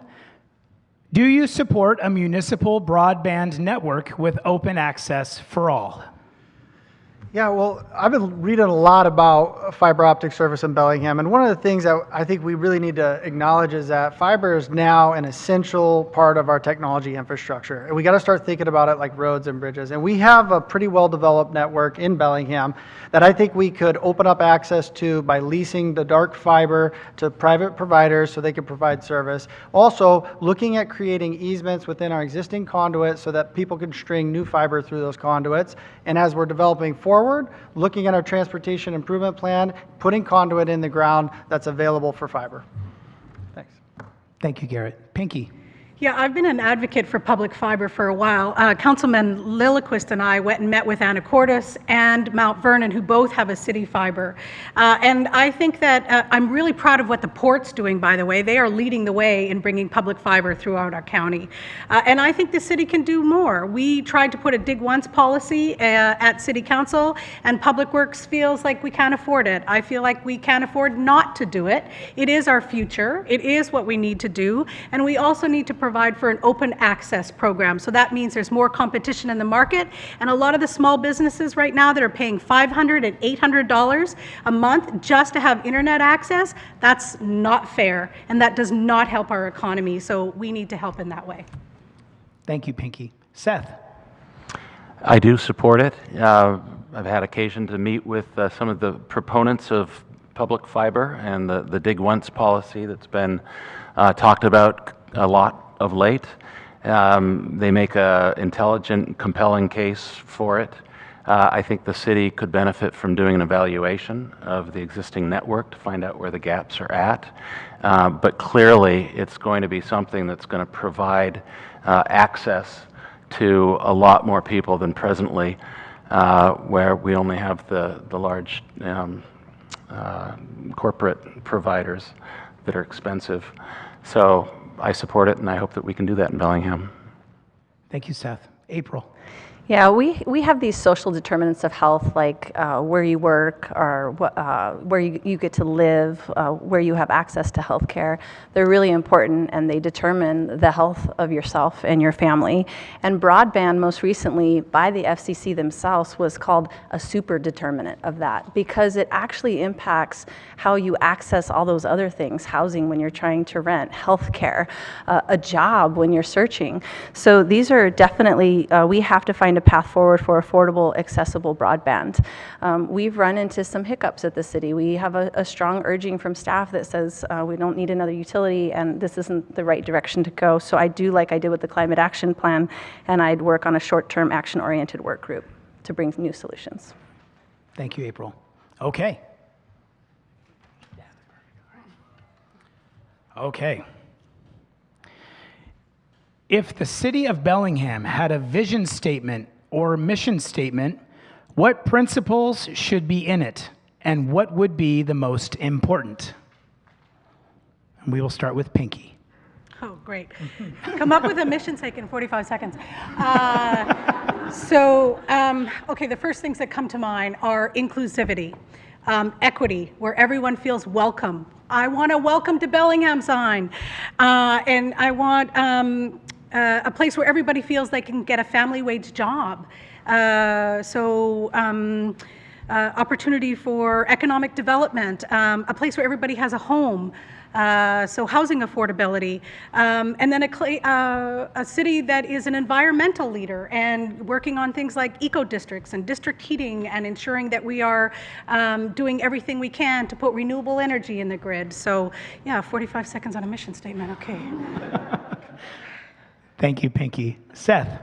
S2: Do you support a municipal broadband network with open access for all?
S4: Yeah, well, I've been reading a lot about fiber optic service in Bellingham, and one of the things that I think we really need to acknowledge is that fiber is now an essential part of our technology infrastructure, and we got to start thinking about it like roads and bridges. And we have a pretty well-developed network in Bellingham that I think we could open up access to by leasing the dark fiber to private providers so they can provide service. Also, looking at creating easements within our existing conduits so that people can string new fiber through those conduits. And as we're developing forward, looking at our transportation improvement plan, putting conduit in the ground that's available for fiber. Thanks.
S2: Thank you, Garrett. Pinkie.
S3: Yeah, I've been an advocate for public fiber for a while. Councilman Lilliquist and I went and met with Anacortes and Mount Vernon, who both have a city fiber. And I think that I'm really proud of what the port's doing, by the way. They are leading the way in bringing public fiber throughout our county. And I think the city can do more. We tried to put a dig once policy at City Council, and Public Works feels like we can't afford it. I feel like we can't afford not to do it. It is our future. It is what we need to do. And we also need to provide for an open access program. So that means there's more competition in the market, and a lot of the small businesses right now that are paying $500 and $800 a month just to have internet access, that's not fair, and that does not help our economy. So we need to help in that way.
S2: Thank you, Pinkie. Seth.
S5: I do support it. I've had occasion to meet with some of the proponents of public fiber and the dig once policy that's been talked about a lot of late. They make an intelligent, compelling case for it. I think the city could benefit from doing an evaluation of the existing network to find out where the gaps are at. But clearly, it's going to be something that's going to provide access to a lot more people than presently, where we only have the large corporate providers that are expensive. So I support it, and I hope that we can do that in Bellingham.
S2: Thank you, Seth. April.
S6: Yeah, we have these social determinants of health, like where you work or where you get to live, where you have access to health care. They're really important, and they determine the health of yourself and your family. And broadband, most recently by the FCC themselves, was called a super determinant of that, because it actually impacts how you access all those other things: housing when you're trying to rent, health care, a job when you're searching. So these are definitely, we have to find a path forward for affordable, accessible broadband. We've run into some hiccups at the city. We have a strong urging from staff that says we don't need another utility, and this isn't the right direction to go. So I do like I did with the Climate Action Plan, and I'd work on a short-term action-oriented work group to bring new solutions.
S2: Thank you, April. Okay. Okay. If the city of Bellingham had a vision statement or mission statement, what principles should be in it, and what would be the most important? And we will start with Pinkie.
S3: Oh, great. Come up with a mission statement in 45 seconds. So, okay, the first things that come to mind are inclusivity, equity, where everyone feels welcome. I want a welcome to Bellingham sign. And I want a place where everybody feels they can get a family wage job. Opportunity for economic development, a place where everybody has a home, so housing affordability, and then a city that is an environmental leader and working on things like eco-districts and district heating and ensuring that we are doing everything we can to put renewable energy in the grid. So yeah, 45 seconds on a mission statement, okay.
S2: Thank you, Pinkie. Seth?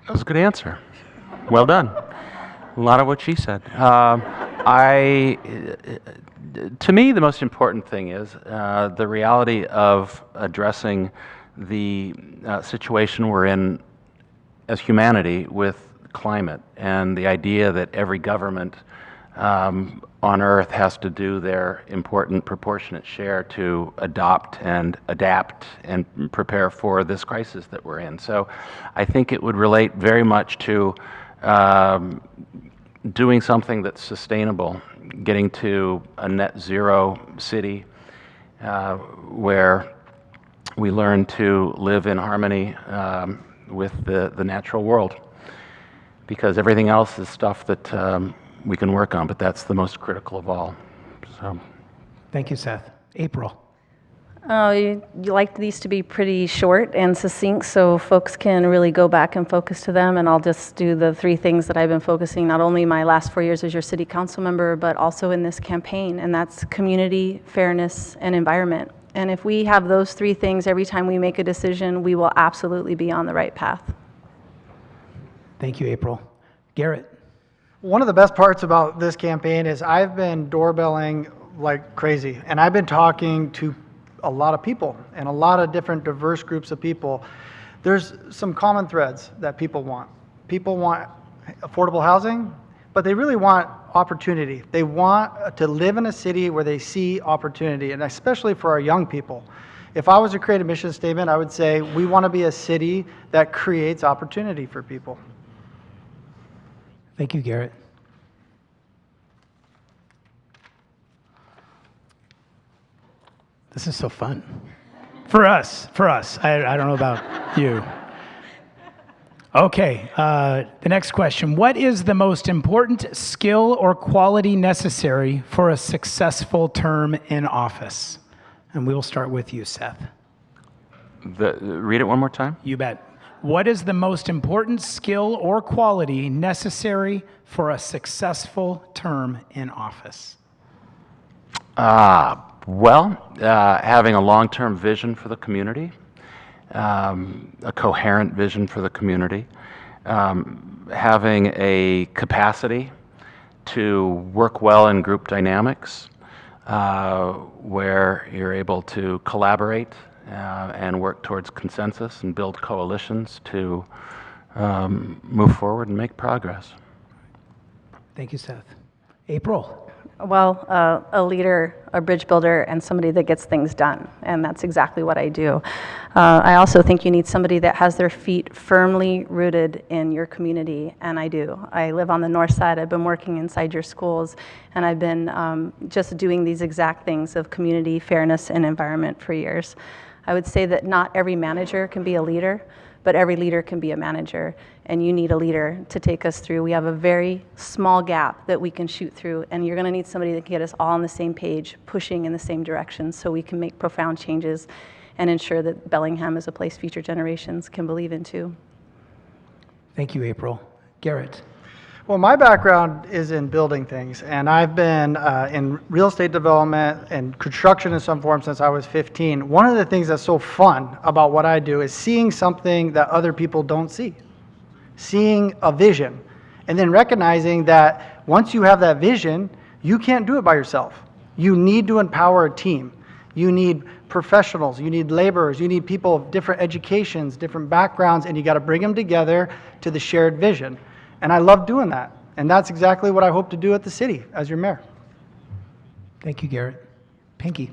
S5: That was a good answer. Well done. A lot of what she said. To me, the most important thing is the reality of addressing the situation we're in as humanity with climate, and the idea that every government on Earth has to do their important proportionate share to adopt and adapt and prepare for this crisis that we're in. So I think it would relate very much to doing something that's sustainable, getting to a net zero city where we learn to live in harmony with the natural world, because everything else is stuff that we can work on, but that's the most critical of all. So,
S2: Thank you, Seth. April?
S6: You like these to be pretty short and succinct so folks can really go back and focus to them, and I'll just do the three things that I've been focusing not only my last 4 years as your city council member, but also in this campaign, and that's community, fairness, and environment. And if we have those three things every time we make a decision, we will absolutely be on the right path.
S2: Thank you, April. Garrett?
S4: One of the best parts about this campaign is I've been doorbelling like crazy, and I've been talking to a lot of people and a lot of different diverse groups of people. There's some common threads that people want. People want affordable housing, but they really want opportunity. They want to live in a city where they see opportunity, and especially for our young people. If I was to create a mission statement, I would say we want to be a city that creates opportunity for people.
S2: Thank you, Garrett. This is so fun. For us. I don't know about you. Okay, the next question. What is the most important skill or quality necessary for a successful term in office? And we will start with you, Seth.
S5: Read it one more time.
S2: You bet. What is the most important skill or quality necessary for a successful term in office?
S5: Having a long-term vision for the community, a coherent vision for the community, having a capacity to work well in group dynamics, where you're able to collaborate and work towards consensus and build coalitions to move forward and make progress.
S2: Thank you, Seth. April.
S6: Well, a leader, a bridge builder, and somebody that gets things done, and that's exactly what I do. I also think you need somebody that has their feet firmly rooted in your community, and I do. I live on the north side. I've been working inside your schools, and I've been just doing these exact things of community, fairness, and environment for years. I would say that not every manager can be a leader, but every leader can be a manager, and you need a leader to take us through. We have a very small gap that we can shoot through, and you're going to need somebody that can get us all on the same page, pushing in the same direction so we can make profound changes and ensure that Bellingham is a place future generations can believe in too.
S2: Thank you, April. Garrett.
S4: Well, my background is in building things, and I've been in real estate development and construction in some form since I was 15. One of the things that's so fun about what I do is seeing something that other people don't see, seeing a vision, and then recognizing that once you have that vision, you can't do it by yourself. You need to empower a team. You need professionals, you need laborers, you need people of different educations, different backgrounds, and you got to bring them together to the shared vision. And I love doing that. And that's exactly what I hope to do at the city as your mayor.
S2: Thank you, Garrett. Pinkie.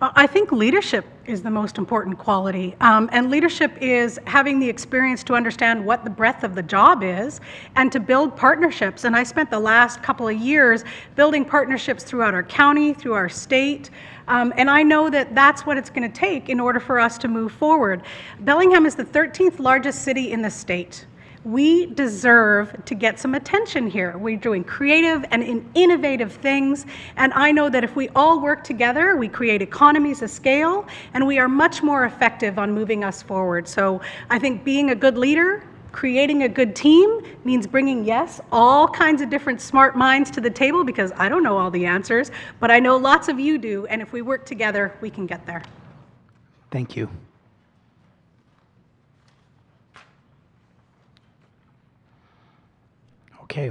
S3: I think leadership is the most important quality. And leadership is having the experience to understand what the breadth of the job is and to build partnerships. And I spent the last couple of years building partnerships throughout our county, through our state. And I know that that's what it's going to take in order for us to move forward. Bellingham is the 13th largest city in the state. We deserve to get some attention here. We're doing creative and innovative things, and I know that if we all work together, we create economies of scale, and we are much more effective on moving us forward. So I think being a good leader, creating a good team means bringing, yes, all kinds of different smart minds to the table, because I don't know all the answers, but I know lots of you do, and if we work together, we can get there.
S2: Thank you. Okay.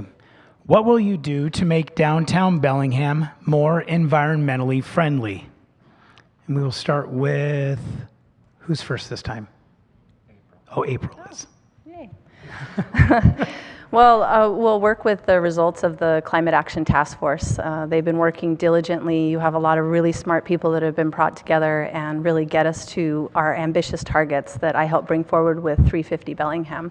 S2: What will you do to make downtown Bellingham more environmentally friendly? And we will start with, who's first this time? April. Oh, April is.
S6: Yay. Well, we'll work with the results of the Climate Action Task Force. They've been working diligently. You have a lot of really smart people that have been brought together and really get us to our ambitious targets that I helped bring forward with 350 Bellingham.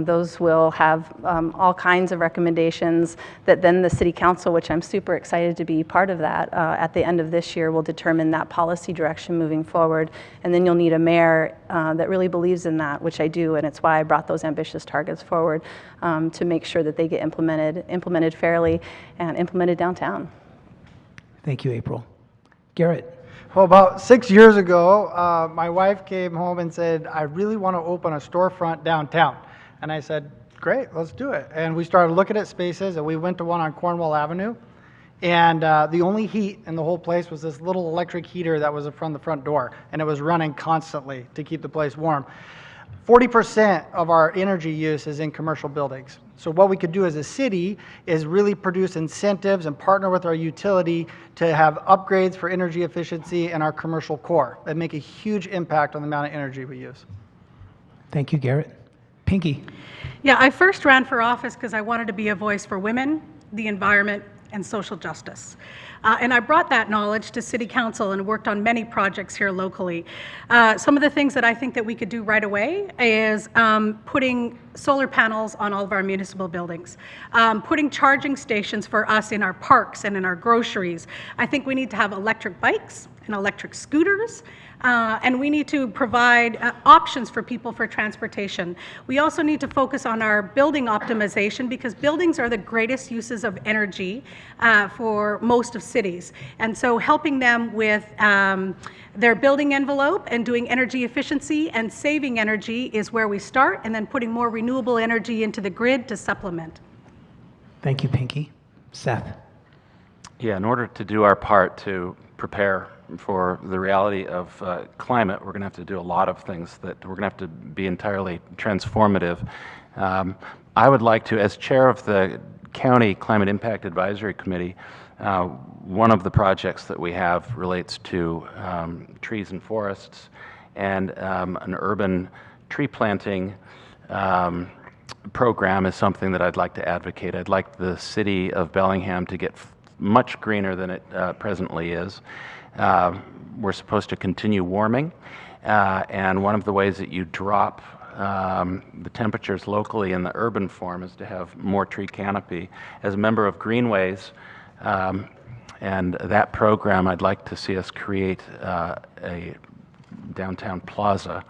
S6: Those will have all kinds of recommendations that then the City Council, which I'm super excited to be part of that, at the end of this year will determine that policy direction moving forward. And then you'll need a mayor that really believes in that, which I do, and it's why I brought those ambitious targets forward to make sure that they get implemented fairly, and implemented downtown.
S2: Thank you, April. Garrett.
S4: Well, about 6 years ago, my wife came home and said, I really want to open a storefront downtown. And I said, great, let's do it. And we started looking at spaces, and we went to one on Cornwall Avenue. And the only heat in the whole place was this little electric heater that was from the front door, and it was running constantly to keep the place warm. 40% of our energy use is in commercial buildings. So what we could do as a city is really produce incentives and partner with our utility to have upgrades for energy efficiency in our commercial core and make a huge impact on the amount of energy we use.
S2: Thank you, Garrett. Pinkie.
S3: Yeah, I first ran for office because I wanted to be a voice for women, the environment, and social justice. And I brought that knowledge to City Council and worked on many projects here locally. Some of the things that I think that we could do right away is putting solar panels on all of our municipal buildings, putting charging stations for us in our parks and in our groceries. I think we need to have electric bikes and electric scooters, and we need to provide options for people for transportation. We also need to focus on our building optimization, because buildings are the greatest uses of energy for most of cities. And so helping them with their building envelope and doing energy efficiency and saving energy is where we start, and then putting more renewable energy into the grid to supplement.
S2: Thank you, Pinkie. Seth.
S5: Yeah, in order to do our part to prepare for the reality of climate, we're going to have to do a lot of things that we're going to have to be entirely transformative. I would like to, as chair of the County Climate Impact Advisory Committee, one of the projects that we have relates to trees and forests, and an urban tree planting program is something that I'd like to advocate. I'd like the city of Bellingham to get much greener than it presently is. We're supposed to continue warming, and one of the ways that you drop the temperatures locally in the urban form is to have more tree canopy. As a member of Greenways and that program, I'd like to see us create a downtown plaza,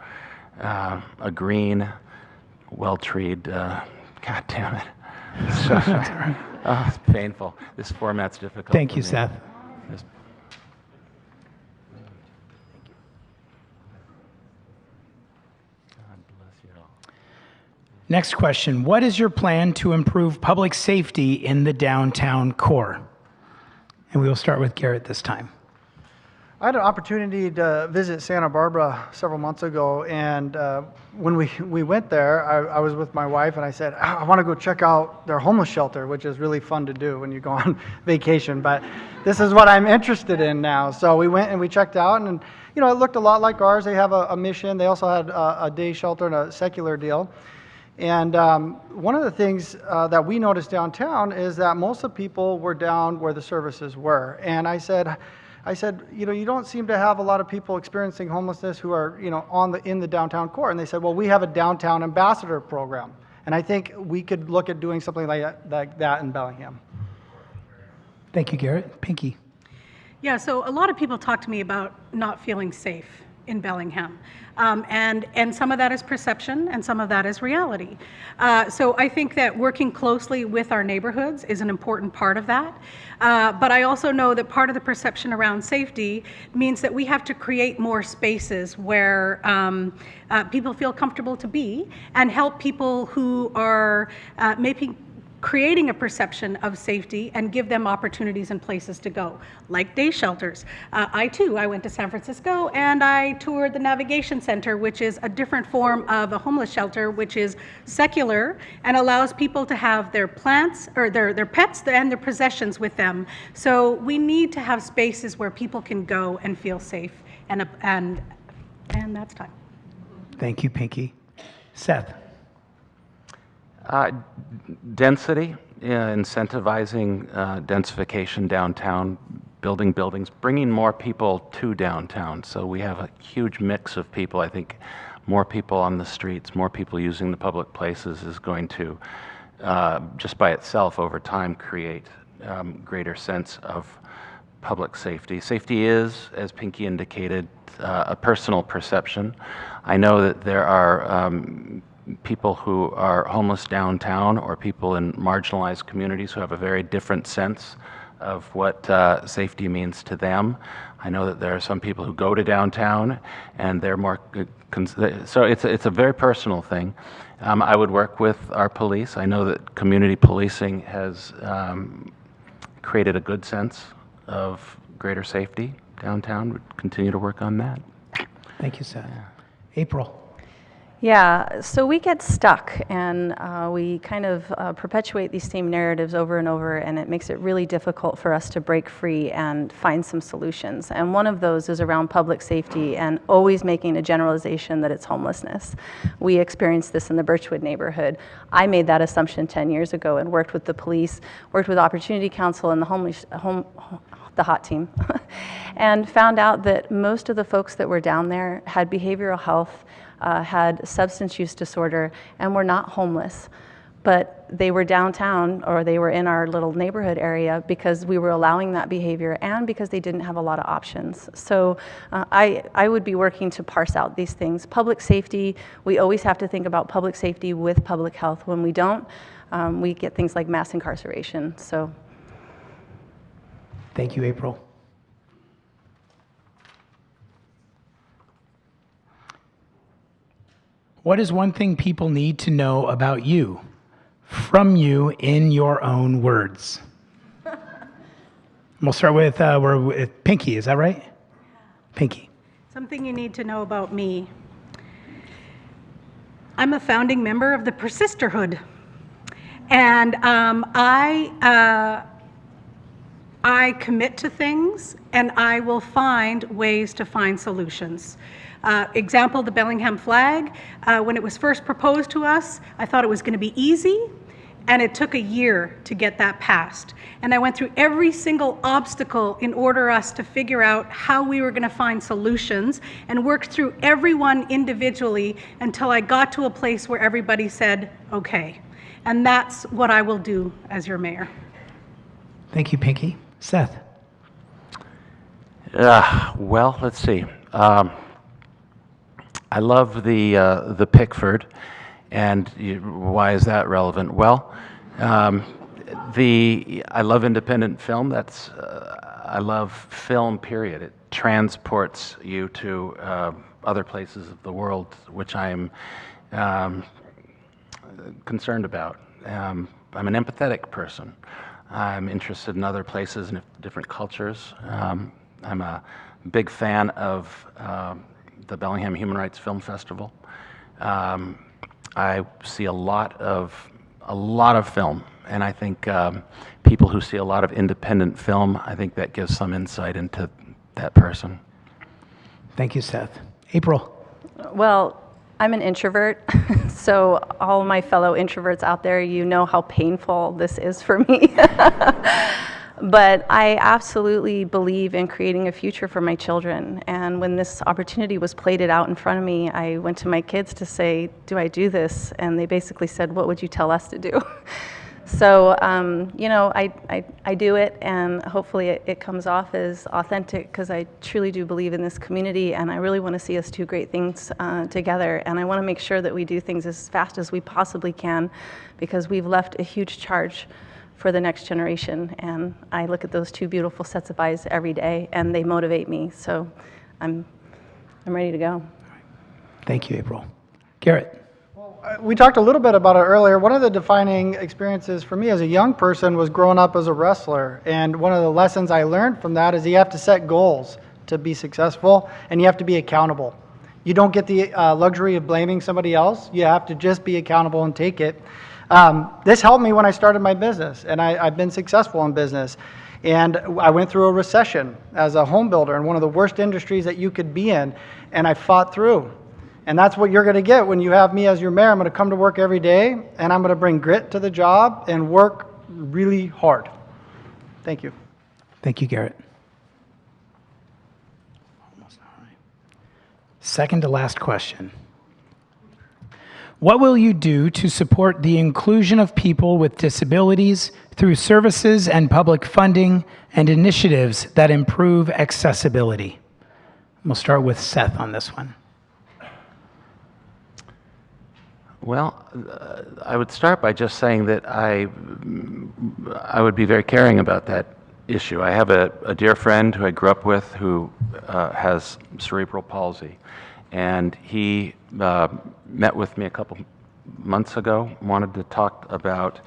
S5: a green, well-treed, God damn it. Oh, it's painful. This format's difficult.
S2: Thank you, Seth. Next question. What is your plan to improve public safety in the downtown core? And we will start with Garrett this time.
S4: I had an opportunity to visit Santa Barbara several months ago, and when we went there, I was with my wife, and I said, I want to go check out their homeless shelter, which is really fun to do when you go on vacation, but this is what I'm interested in now. So we went and we checked out, and you know, it looked a lot like ours. They have a mission. They also had a day shelter and a secular deal. And one of the things that we noticed downtown is that most of the people were down where the services were. And I said, I said, you don't seem to have a lot of people experiencing homelessness who are, in the downtown core. And they said, well, we have a downtown ambassador program. And I think we could look at doing something like that in Bellingham.
S2: Thank you, Garrett. Pinkie.
S3: Yeah, so a lot of people talk to me about not feeling safe in Bellingham. And some of that is perception and some of that is reality. So I think that working closely with our neighborhoods is an important part of that. But I also know that part of the perception around safety means that we have to create more spaces where people feel comfortable to be and help people who are maybe creating a perception of safety and give them opportunities and places to go, like day shelters. I went to San Francisco and I toured the Navigation Center, which is a different form of a homeless shelter, which is secular and allows people to have their plants or their pets and their possessions with them. So we need to have spaces where people can go and feel safe, and that's time.
S2: Thank you, Pinkie. Seth.
S5: Density, incentivizing densification downtown, building buildings, bringing more people to downtown. So we have a huge mix of people. I think more people on the streets, more people using the public places is going to, just by itself over time, create greater sense of public safety. Safety is, as Pinkie indicated, a personal perception. I know that there are people who are homeless downtown or people in marginalized communities who have a very different sense of what safety means to them. I know that there are some people who go to downtown and they're more, so it's a very personal thing. I would work with our police. I know that community policing has created a good sense of greater safety downtown. We'd continue to work on that.
S2: Thank you, Seth. April.
S6: Yeah, so we get stuck and we kind of perpetuate these same narratives over and over, and it makes it really difficult for us to break free and find some solutions. And one of those is around public safety and always making a generalization that it's homelessness. We experienced this in the Birchwood neighborhood. I made that assumption 10 years ago and worked with the police, worked with Opportunity Council and the HOT team, and found out that most of the folks that were down there had behavioral health, had substance use disorder, and were not homeless. But they were downtown, or they were in our little neighborhood area because we were allowing that behavior and because they didn't have a lot of options. So I would be working to parse out these things. Public safety, we always have to think about public safety with public health. When we don't, we get things like mass incarceration. So.
S2: Thank you, April. What is one thing people need to know about you, from you in your own words? We'll start with, we're with Pinkie, is that right? Pinkie.
S3: Something you need to know about me. I'm a founding member of the Persisterhood. And I commit to things, and I will find ways to find solutions. Example, the Bellingham flag. When it was first proposed to us, I thought it was going to be easy, and it took a year to get that passed. And I went through every single obstacle in order us to figure out how we were going to find solutions, and worked through everyone individually until I got to a place where everybody said, okay. And that's what I will do as your mayor.
S2: Thank you, Pinkie. Seth.
S5: Well, let's see. I love the Pickford, and why is that relevant? Well, I love independent film. I love film, period. It transports you to other places of the world, which I'm concerned about. I'm an empathetic person. I'm interested in other places and different cultures. I'm a big fan of the Bellingham Human Rights Film Festival. I see a lot of film, and I think people who see a lot of independent film, I think that gives some insight into that person.
S2: Thank you, Seth. April.
S6: Well, I'm an introvert, so all my fellow introverts out there, you know how painful this is for me. But I absolutely believe in creating a future for my children. And when this opportunity was plated out in front of me, I went to my kids to say, do I do this? And they basically said, what would you tell us to do? So, you know, I do it, and hopefully it comes off as authentic, because I truly do believe in this community, and I really want to see us do great things together. And I want to make sure that we do things as fast as we possibly can, because we've left a huge charge for the next generation. And I look at those two beautiful sets of eyes every day, and they motivate me. So I'm ready to go.
S2: Thank you, April. Garrett.
S4: We talked a little bit about it earlier. One of the defining experiences for me as a young person was growing up as a wrestler. And one of the lessons I learned from that is you have to set goals to be successful, and you have to be accountable. You don't get the luxury of blaming somebody else. You have to just be accountable and take it. This helped me when I started my business, and I've been successful in business. And I went through a recession as a home builder in one of the worst industries that you could be in, and I fought through. And that's what you're going to get when you have me as your mayor. I'm going to come to work every day, and I'm going to bring grit to the job and work really hard. Thank you.
S2: Thank you, Garrett. Almost all right. Second to last question. What will you do to support the inclusion of people with disabilities through services and public funding and initiatives that improve accessibility? We'll start with Seth on this one.
S5: Well, I would start by just saying that I would be very caring about that issue. I have a dear friend who I grew up with who has cerebral palsy, and he met with me a couple months ago, wanted to talk about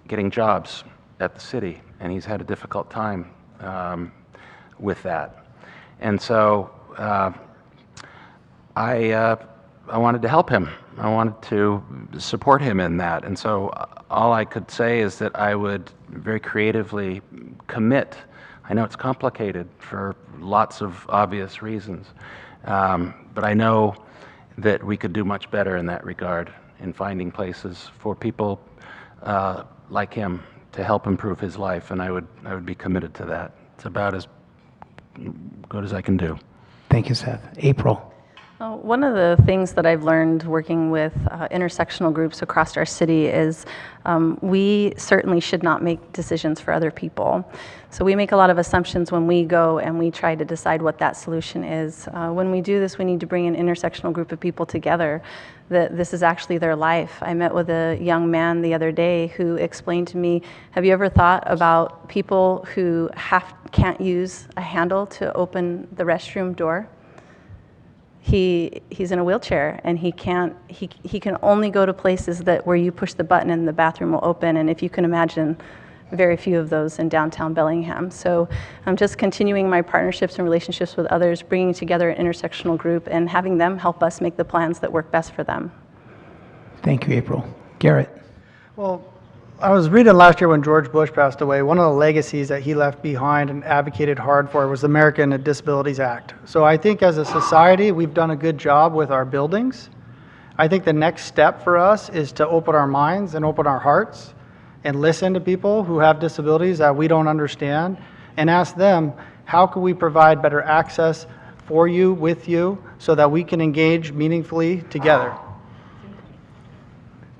S5: getting jobs at the city, and he's had a difficult time with that. And so I wanted to help him. I wanted to support him in that. And so all I could say is that I would very creatively commit. I know it's complicated for lots of obvious reasons, but I know that we could do much better in that regard, in finding places for people like him to help improve his life, and I would be committed to that. It's about as good as I can do.
S2: Thank you, Seth. April.
S6: One of the things that I've learned working with intersectional groups across our city is we certainly should not make decisions for other people. So we make a lot of assumptions when we go and we try to decide what that solution is. When we do this, we need to bring an intersectional group of people together, that this is actually their life. I met with a young man the other day who explained to me, have you ever thought about people who can't use a handle to open the restroom door? He's in a wheelchair, and he can only go to places where you push the button and the bathroom will open, and if you can imagine, very few of those in downtown Bellingham. So I'm just continuing my partnerships and relationships with others, bringing together an intersectional group and having them help us make the plans that work best for them.
S2: Thank you, April. Garrett.
S4: Well, I was reading last year when George Bush passed away, one of the legacies that he left behind and advocated hard for was the American Disabilities Act. So I think as a society, we've done a good job with our buildings. I think the next step for us is to open our minds and open our hearts and listen to people who have disabilities that we don't understand and ask them, how can we provide better access for you, with you, so that we can engage meaningfully together?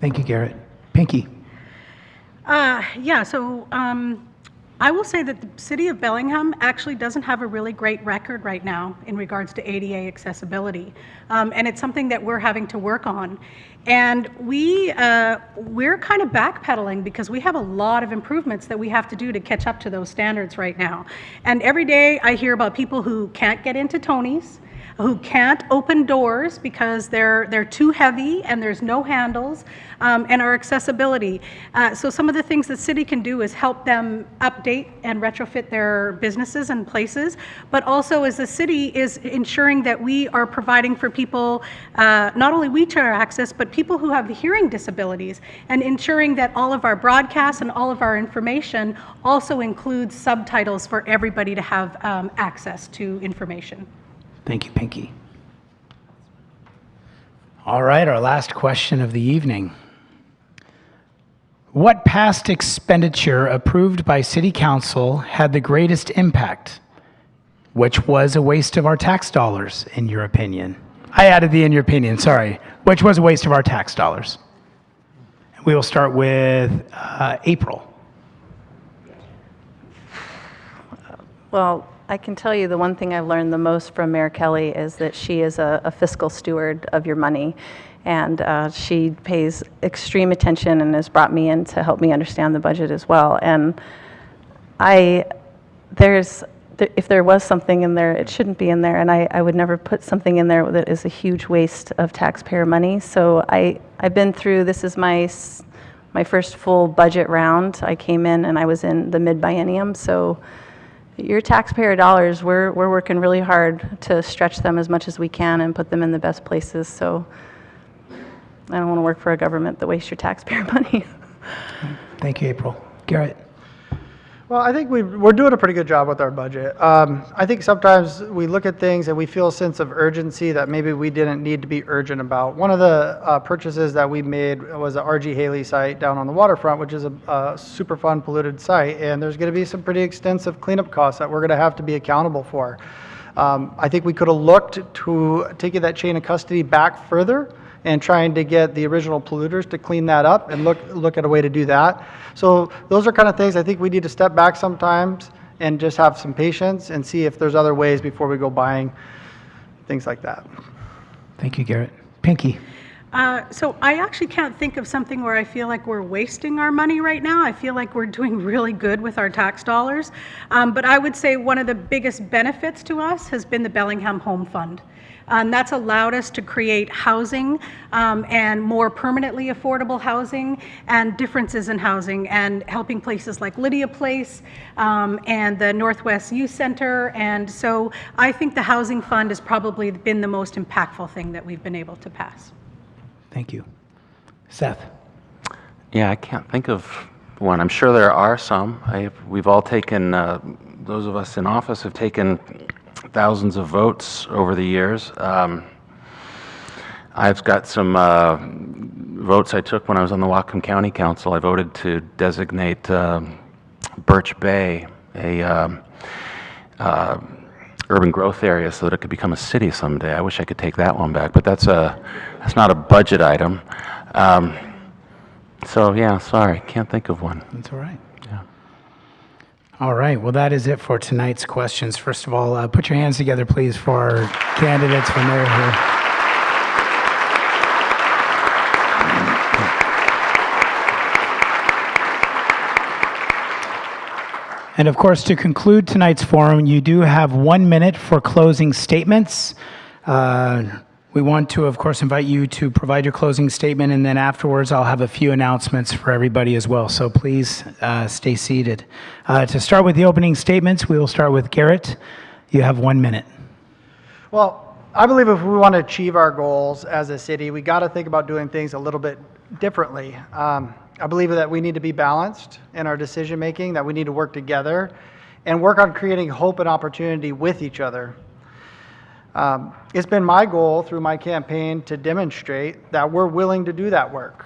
S2: Thank you, Garrett. Pinkie.
S3: I will say that the city of Bellingham actually doesn't have a really great record right now in regards to ADA accessibility, and it's something that we're having to work on. And we're kind of backpedaling because we have a lot of improvements that we have to do to catch up to those standards right now. And every day I hear about people who can't get into Tony's, who can't open doors because they're too heavy and there's no handles, and our accessibility. So some of the things the city can do is help them update and retrofit their businesses and places, but also as the city is ensuring that we are providing for people, not only wheelchair access, but people who have hearing disabilities, and ensuring that all of our broadcasts and all of our information also includes subtitles for everybody to have access to information.
S2: Thank you, Pinkie. All right, our last question of the evening. What past expenditure approved by City Council had the greatest impact? Which was a waste of our tax dollars, in your opinion? I added the in your opinion, sorry. Which was a waste of our tax dollars? We will start with April.
S6: Well, I can tell you the one thing I've learned the most from Mayor Kelly is that she is a fiscal steward of your money. And she pays extreme attention and has brought me in to help me understand the budget as well. And if there was something in there, it shouldn't be in there. And I would never put something in there that is a huge waste of taxpayer money. So I've been through, this is my first full budget round. I came in and I was in the mid-biennium. So your taxpayer dollars, we're working really hard to stretch them as much as we can and put them in the best places. So I don't want to work for a government that wastes your taxpayer money.
S2: Thank you, April. Garrett.
S4: Well, I think we're doing a pretty good job with our budget. I think sometimes we look at things and we feel a sense of urgency that maybe we didn't need to be urgent about. One of the purchases that we made was the R.G. Haley site down on the Waterfront, which is a Superfund polluted site, and there's going to be some pretty extensive cleanup costs that we're going to have to be accountable for. I think we could have looked to taking that chain of custody back further and trying to get the original polluters to clean that up and look at a way to do that. So those are kind of things I think we need to step back sometimes and just have some patience and see if there's other ways before we go buying things like that.
S2: Thank you, Garrett. Pinkie.
S3: So I actually can't think of something where I feel like we're wasting our money right now. I feel like we're doing really good with our tax dollars. But I would say one of the biggest benefits to us has been the Bellingham Home Fund. That's allowed us to create housing and more permanently affordable housing and differences in housing and helping places like Lydia Place and the Northwest Youth Center. And so I think the Housing Fund has probably been the most impactful thing that we've been able to pass.
S2: Thank you. Seth.
S5: Yeah, I can't think of one. I'm sure there are some. We've all taken, those of us in office have taken thousands of votes over the years. I've got some votes I took when I was on the Whatcom County Council. I voted to designate Birch Bay a urban growth area so that it could become a city someday. I wish I could take that one back, but that's not a budget item. So yeah, sorry, can't think of one.
S2: That's all right.
S5: Yeah.
S2: All right, well, that is it for tonight's questions. First of all, put your hands together, please, for our candidates for mayor here. And of course, to conclude tonight's forum, you do have 1 minute for closing statements. We want to, of course, invite you to provide your closing statement, and then afterwards I'll have a few announcements for everybody as well. So please stay seated. To start with the opening statements, we will start with Garrett. You have 1 minute.
S4: Well, I believe if we want to achieve our goals as a city, we got to think about doing things a little bit differently. I believe that we need to be balanced in our decision making, that we need to work together and work on creating hope and opportunity with each other. It's been my goal through my campaign to demonstrate that we're willing to do that work.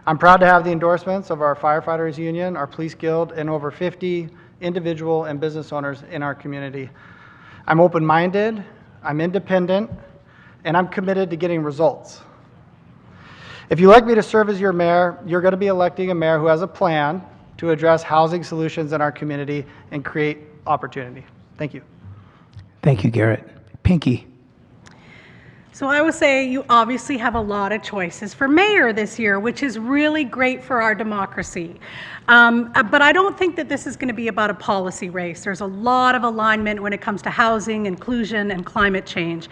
S4: I'm proud to have the endorsements of our firefighters union, our police guild, and over 50 individual and business owners in our community. I'm open-minded, I'm independent, and I'm committed to getting results. If you'd like me to serve as your mayor, you're going to be electing a mayor who has a plan to address housing solutions in our community and create opportunity. Thank you.
S2: Thank you, Garrett. Pinkie.
S3: So I would say you obviously have a lot of choices for mayor this year, which is really great for our democracy. But I don't think that this is going to be about a policy race. There's a lot of alignment when it comes to housing, inclusion, and climate change.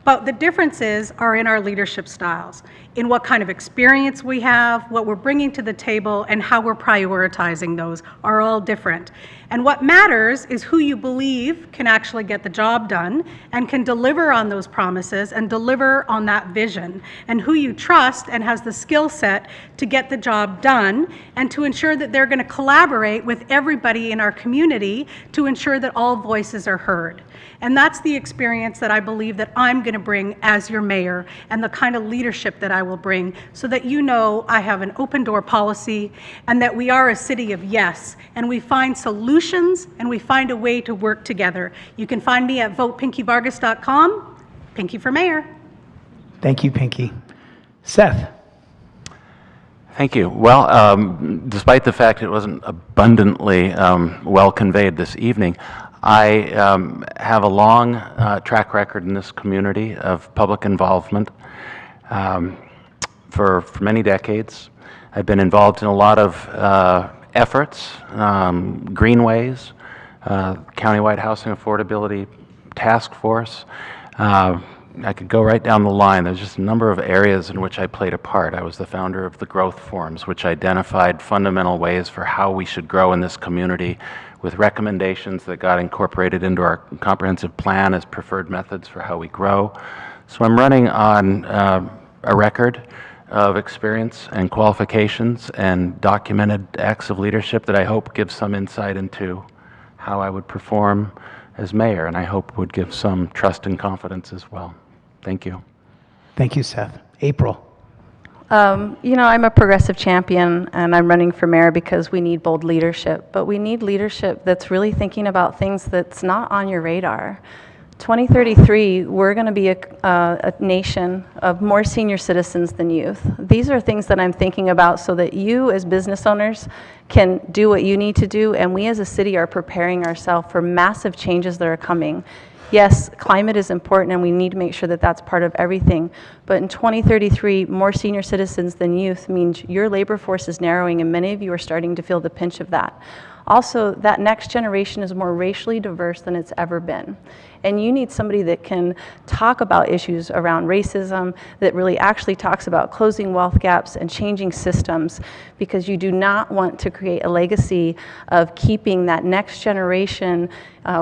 S3: But the differences are in our leadership styles, in what kind of experience we have, what we're bringing to the table, and how we're prioritizing those are all different. And what matters is who you believe can actually get the job done and can deliver on those promises and deliver on that vision, and who you trust and has the skill set to get the job done and to ensure that they're going to collaborate with everybody in our community to ensure that all voices are heard. And that's the experience that I believe that I'm going to bring as your mayor, and the kind of leadership that I will bring, so that you know I have an open door policy and that we are a city of yes, and we find solutions and we find a way to work together. You can find me at votepinkyvargas.com. Pinkie for mayor.
S2: Thank you, Pinkie. Seth.
S5: Thank you. Well, despite the fact it wasn't abundantly well conveyed this evening, I have a long track record in this community of public involvement for many decades. I've been involved in a lot of efforts, greenways, countywide housing affordability task force. I could go right down the line. There's just a number of areas in which I played a part. I was the founder of the Growth Forums, which identified fundamental ways for how we should grow in this community, with recommendations that got incorporated into our comprehensive plan as preferred methods for how we grow. So I'm running on a record of experience and qualifications and documented acts of leadership that I hope gives some insight into how I would perform as mayor, and I hope would give some trust and confidence as well. Thank you.
S2: Thank you, Seth. April.
S6: You know, I'm a progressive champion, and I'm running for mayor because we need bold leadership, but we need leadership that's really thinking about things that's not on your radar. 2033, we're going to be a nation of more senior citizens than youth. These are things that I'm thinking about so that you as business owners can do what you need to do, and we as a city are preparing ourselves for massive changes that are coming. Yes, climate is important, and we need to make sure that that's part of everything. But in 2033, more senior citizens than youth means your labor force is narrowing, and many of you are starting to feel the pinch of that. Also, that next generation is more racially diverse than it's ever been. And you need somebody that can talk about issues around racism, that really actually talks about closing wealth gaps and changing systems, because you do not want to create a legacy of keeping that next generation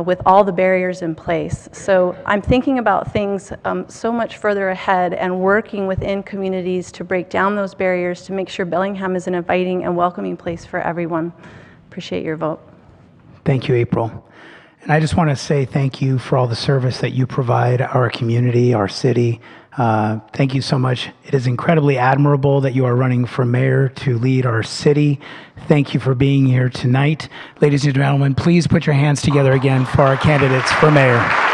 S6: with all the barriers in place. So I'm thinking about things so much further ahead and working within communities to break down those barriers to make sure Bellingham is an inviting and welcoming place for everyone. Appreciate your vote.
S2: Thank you, April. And I just want to say thank you for all the service that you provide our community, our city. Thank you so much. It is incredibly admirable that you are running for mayor to lead our city. Thank you for being here tonight. Ladies and gentlemen, please put your hands together again for our candidates for mayor.